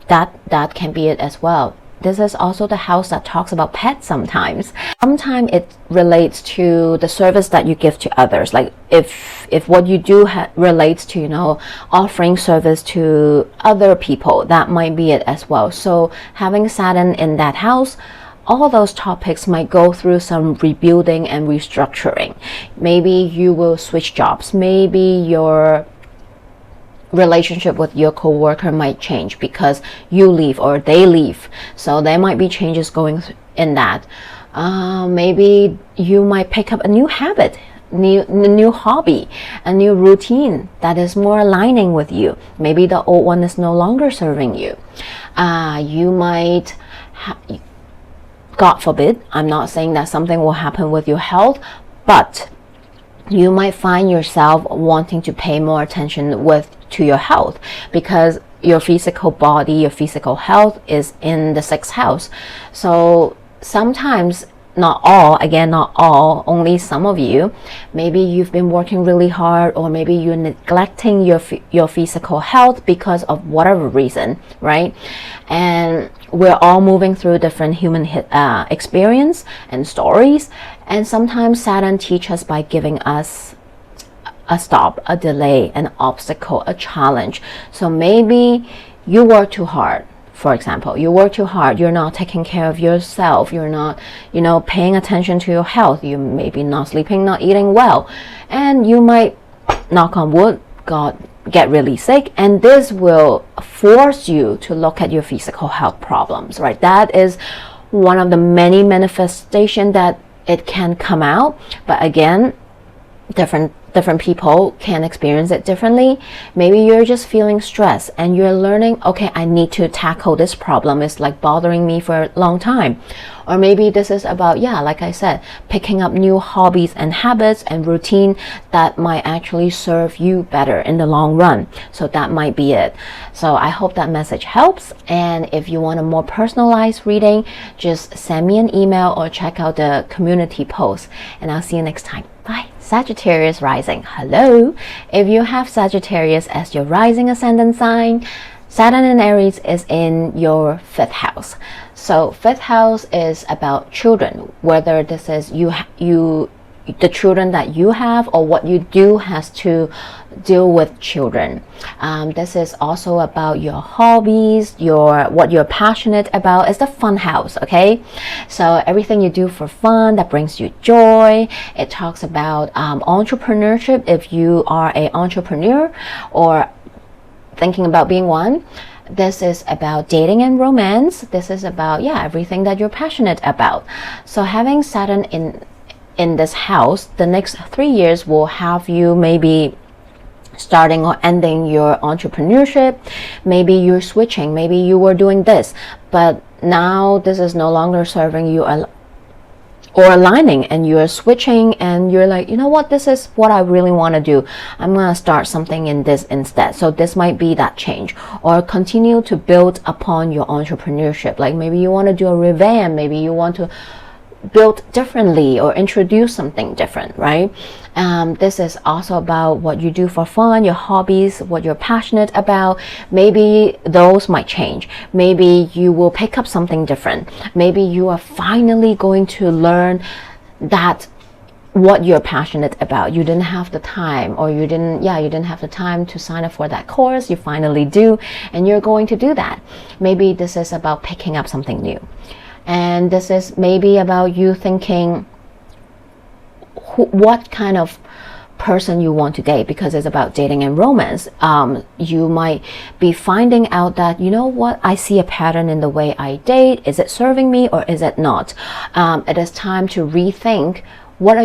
that can be it as well. This is also the house that talks about pets sometimes. Sometimes it relates to the service that you give to others. Like if what you do relates to, you know, offering service to other people, that might be it as well. So having Saturn in that house, all those topics might go through some rebuilding and restructuring. Maybe you will switch jobs. Maybe your relationship with your co-worker might change because you leave or they leave. So there might be changes going in that. Maybe you might pick up a new habit, new hobby, a new routine that is more aligning with you. Maybe the old one is no longer serving you. You might, God forbid, I'm not saying that something will happen with your health, but you might find yourself wanting to pay more attention to your health, because your physical body, your physical health is in the 6th house. So sometimes, not all, again, not all, only some of you, maybe you've been working really hard, or maybe you're neglecting your physical health because of whatever reason, right? And we're all moving through different human experience and stories, and sometimes Saturn teaches us by giving us a stop, a delay, an obstacle, a challenge. So maybe you work too hard. For example, you work too hard, you're not taking care of yourself, you're not, you know, paying attention to your health, you maybe not sleeping, not eating well, and you might, knock on wood, God, get really sick, and this will force you to look at your physical health problems, right? That is one of the many manifestations that it can come out, but again, different people can experience it differently. Maybe you're just feeling stressed and you're learning, okay, I need to tackle this problem. It's like bothering me for a long time. Or maybe this is about, yeah, like I said, picking up new hobbies and habits and routine that might actually serve you better in the long run. So that might be it. So I hope that message helps. And if you want a more personalized reading, just send me an email or check out the community post. And I'll see you next time. Bye. Sagittarius rising. Hello. If you have Sagittarius as your rising ascendant sign, Saturn in Aries is in your 5th house. So 5th house is about children, whether this is the children that you have or what you do has to deal with children. This is also about your hobbies, what you're passionate about. It's the fun house, okay? So everything you do for fun that brings you joy. It talks about entrepreneurship if you are an entrepreneur or thinking about being one. This is about dating and romance. This is about, yeah, everything that you're passionate about. So having Saturn in this house, the next 3 years will have you maybe starting or ending your entrepreneurship. Maybe you're switching. Maybe you were doing this, but now this is no longer serving you or aligning, and you're switching, and you're like, you know what, this is what I really want to do. I'm going to start something in this instead. So this might be that change, or continue to build upon your entrepreneurship. Like maybe you want to do a revamp, maybe you want to build differently or introduce something different, right? This is also about what you do for fun, your hobbies, what you're passionate about. Maybe those might change. Maybe you will pick up something different. Maybe you are finally going to learn that what you're passionate about. You didn't have the time, or you didn't have the time to sign up for that course. You finally do, and you're going to do that. Maybe this is about picking up something new. And this is maybe about you thinking what kind of person you want to date, because it's about dating and romance. You might be finding out that, you know what, I see a pattern in the way I date. Is it serving me or is it not? It is time to rethink what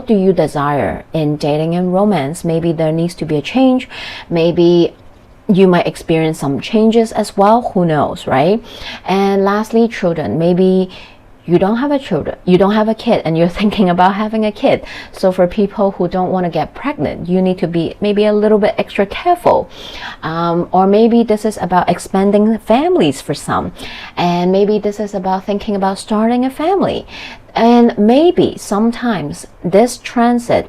do you desire in dating and romance. Maybe there needs to be a change. Maybe you might experience some changes as well, who knows, right? And lastly, children. Maybe you don't have a kid, and you're thinking about having a kid. So for people who don't want to get pregnant, you need to be maybe a little bit extra careful. Or maybe this is about expanding families for some, and maybe this is about thinking about starting a family. And maybe sometimes this transit,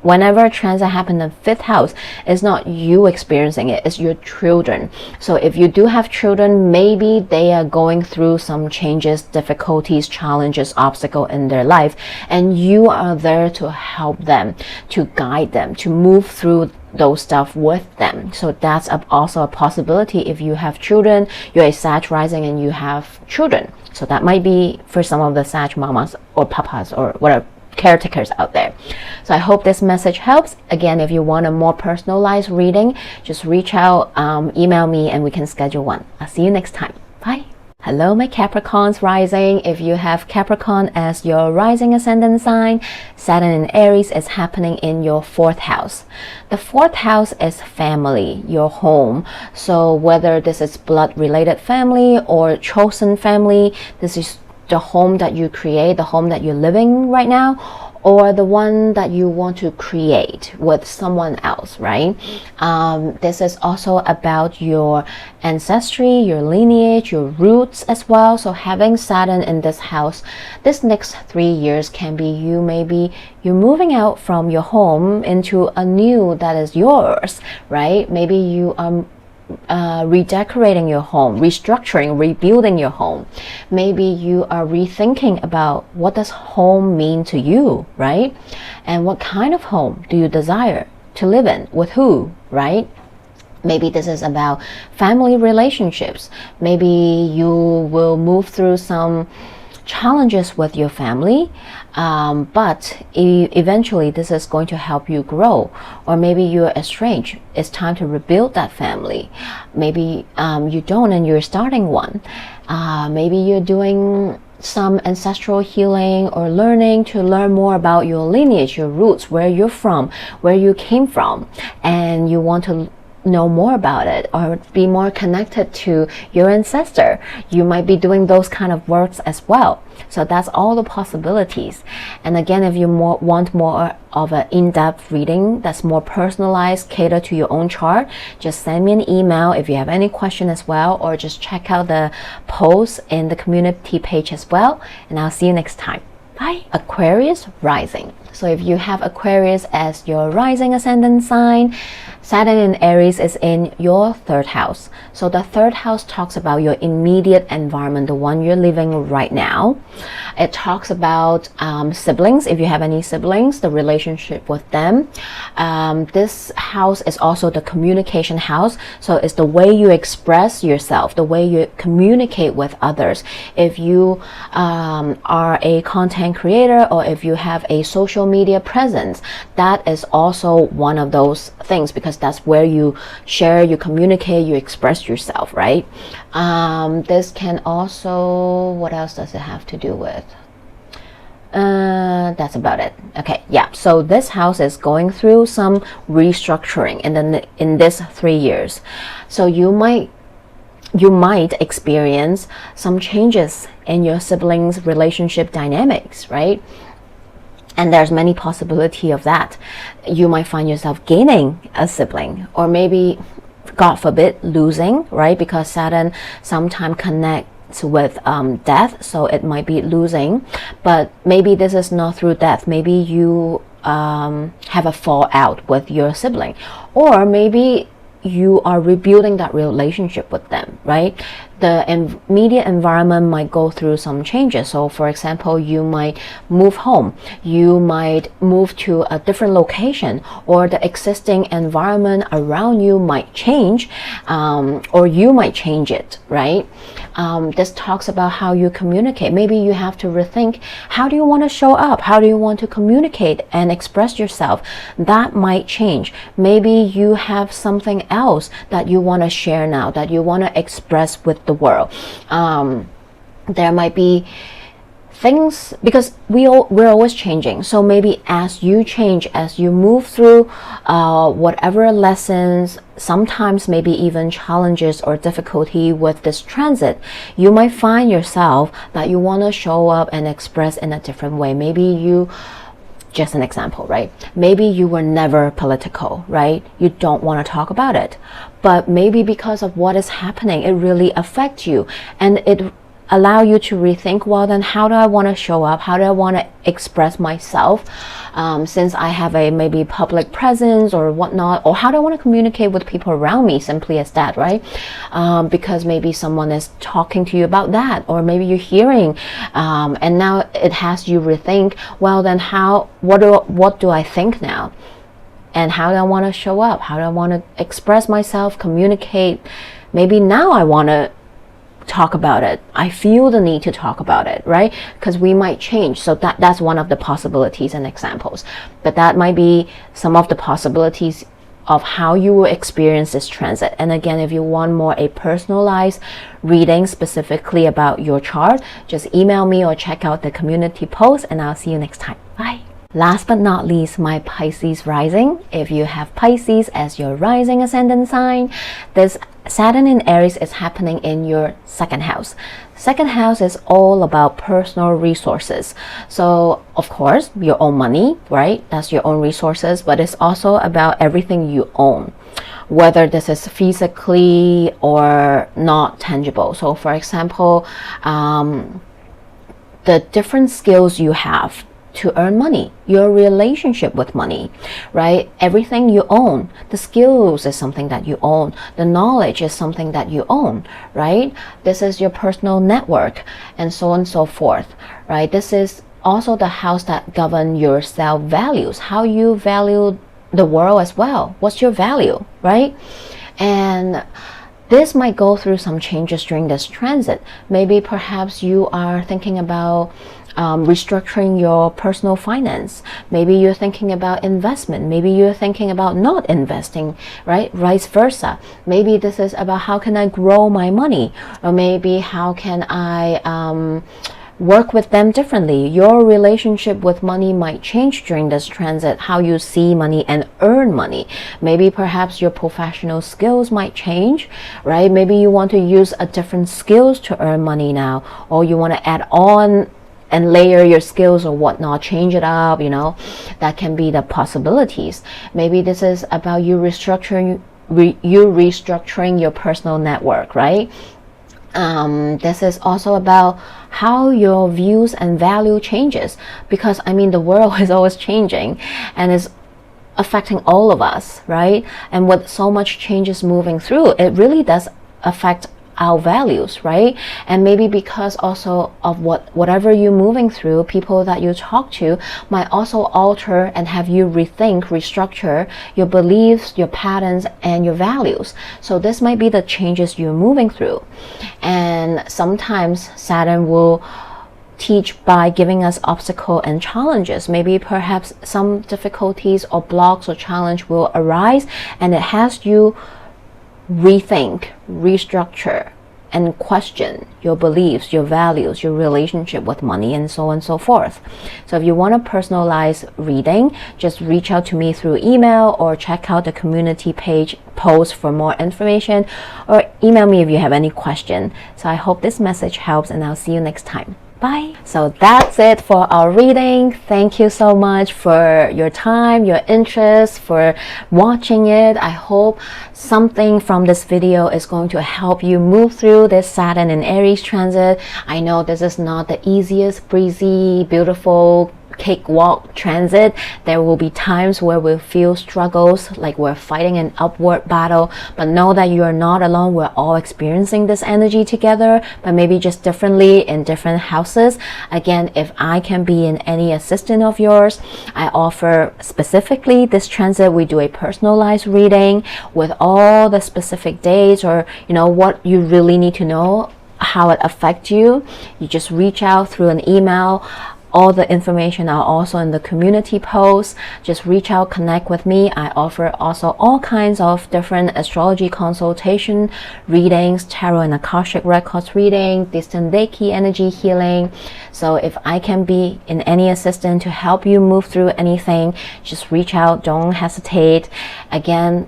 whenever a transit happens in the 5th house, it's not you experiencing it, it's your children. So if you do have children, maybe they are going through some changes, difficulties, challenges, obstacles in their life, and you are there to help them, to guide them, to move through those stuff with them. So that's also a possibility. If you have children, you're a Sag rising and you have children, so that might be for some of the Sag mamas or papas or whatever caretakers out there. So I hope this message helps. Again, if you want a more personalized reading, just reach out, email me, and we can schedule one. I'll see you next time. Bye. Hello, my Capricorns rising. If you have Capricorn as your rising ascendant sign, Saturn in Aries is happening in your 4th house. The 4th house is family, your home. So whether this is blood related family or chosen family, this is the home that you create, the home that you're living right now, or the one that you want to create with someone else, right? This is also about your ancestry, your lineage, your roots as well. So having Saturn in this house, this next 3 years can be maybe you're moving out from your home into a new that is yours, right? Maybe you are redecorating your home, restructuring, rebuilding your home. Maybe you are rethinking about what does home mean to you, right? And what kind of home do you desire to live in, with who, right? Maybe this is about family relationships. Maybe you will move through some challenges with your family, but eventually this is going to help you grow. Or maybe you're estranged, it's time to rebuild that family. Maybe you don't, and you're starting one. Maybe you're doing some ancestral healing or learning to learn more about your lineage, your roots, where you're from, where you came from, and you want to know more about it or be more connected to your ancestor. You might be doing those kind of works as well. So that's all the possibilities. And again, if you want more of an in-depth reading that's more personalized, cater to your own chart, just send me an email if you have any question as well, or just check out the post in the community page as well. And I'll see you next time. Bye. Aquarius rising. So if you have Aquarius as your rising ascendant sign, Saturn in Aries is in your 3rd house. So the 3rd house talks about your immediate environment, the one you're living right now. It talks about siblings, if you have any siblings, the relationship with them. This house is also the communication house. So it's the way you express yourself, the way you communicate with others. If you are a content creator, or if you have a social media presence, that is also one of those things, because that's where you share, you communicate, you express yourself, right? This can also, what else does it have to do with? That's about it. Okay, yeah, so this house is going through some restructuring in this 3 years. So you might you might experience some changes in your siblings' relationship dynamics, right? And there's many possibility of that. You might find yourself gaining a sibling, or maybe, God forbid, losing, right? Because Saturn sometimes connects with death, so it might be losing. But maybe this is not through death. Maybe you have a fallout with your sibling, or maybe you are rebuilding that relationship with them, right? The immediate environment might go through some changes. So for example, you might move home, you might move to a different location, or the existing environment around you might change, or you might change it, right? This talks about how you communicate. Maybe you have to rethink, how do you want to show up? How do you want to communicate and express yourself? That might change. Maybe you have something else that you want to share now, that you want to express with the world. There might be things, because we're always changing. So maybe as you change, as you move through whatever lessons, sometimes maybe even challenges or difficulty with this transit, you might find yourself that you want to show up and express in a different way. Maybe you, just an example, right? Maybe you were never political, right? You don't want to talk about it, but maybe because of what is happening, it really affects you, and it allow you to rethink, well then, how do I want to show up? How do I want to express myself, since I have a maybe public presence or whatnot? Or how do I want to communicate with people around me? Simply as that, right? Because maybe someone is talking to you about that, or maybe you're hearing, and now it has you rethink, well then, what do I think now? And how do I want to show up? How do I want to express myself, communicate? Maybe now I want to talk about it. I feel the need to talk about it, right? Because we might change. So that's one of the possibilities and examples. But that might be some of the possibilities of how you will experience this transit. And again, if you want more a personalized reading specifically about your chart, just email me or check out the community post, and I'll see you next time. Bye. Last but not least, my Pisces rising. If you have Pisces as your rising ascendant sign, this Saturn in Aries is happening in your second house. Second house is all about personal resources. So of course, your own money, right? That's your own resources, but it's also about everything you own, whether this is physically or not tangible. So for example, the different skills you have to earn money, your relationship with money, right? Everything you own. The skills is something that you own. The knowledge is something that you own, right? This is your personal network, and so on and so forth, right? This is also the house that governs your self-values, how you value the world as well. What's your value, right? And this might go through some changes during this transit. Maybe perhaps you are thinking about restructuring your personal finance. Maybe you're thinking about investment. Maybe you're thinking about not investing, right? Vice versa. Maybe this is about how can I grow my money, or maybe how can I work with them differently. Your relationship with money might change during this transit, how you see money and earn money. Maybe perhaps your professional skills might change, right? Maybe you want to use a different skills to earn money now, or you want to add on and layer your skills or whatnot, change it up, you know. That can be the possibilities. Maybe this is about you restructuring your personal network, right? This is also about how your views and value changes, because I mean the world is always changing and is affecting all of us, right? And with so much changes moving through, it really does affect our values, right? And maybe because also of whatever you're moving through, people that you talk to might also alter and have you rethink, restructure your beliefs, your patterns, and your values. So this might be the changes you're moving through. And sometimes Saturn will teach by giving us obstacles and challenges. Maybe perhaps some difficulties or blocks or challenge will arise, and it has you rethink, restructure, and question your beliefs, your values, your relationship with money, and so on and so forth. So if you want a personalized reading, just reach out to me through email or check out the community page post for more information, or email me if you have any question. So I hope this message helps, and I'll see you next time. Bye. So that's it for our reading. Thank you so much for your time, your interest, for watching it. I hope something from this video is going to help you move through this Saturn and Aries transit. I know this is not the easiest, breezy, beautiful cakewalk transit. There will be times where we'll feel struggles, like we're fighting an upward battle, but know that you are not alone. We're all experiencing this energy together, but maybe just differently in different houses. Again, if I can be in any assistant of yours, I offer specifically this transit. We do a personalized reading with all the specific dates, or what you really need to know, how it affects you. You just reach out through an email. All the information are also in the community post. Just reach out, connect with me. I offer also all kinds of different astrology consultation readings, tarot and Akashic records reading, distant Reiki energy healing. So if I can be in any assistance to help you move through anything, just reach out, don't hesitate. Again,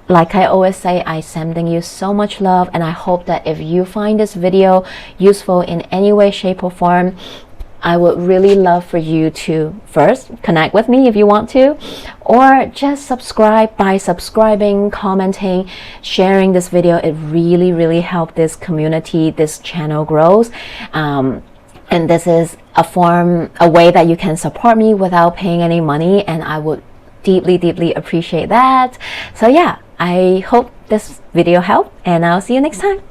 like I always say, I'm sending you so much love, and I hope that if you find this video useful in any way, shape, or form, I would really love for you to first connect with me if you want to, or just subscribe. By subscribing, commenting, sharing this video, it really helps this community, this channel grows. And this is a way that you can support me without paying any money, and I would deeply appreciate that. So yeah, I hope this video helped, and I'll see you next time.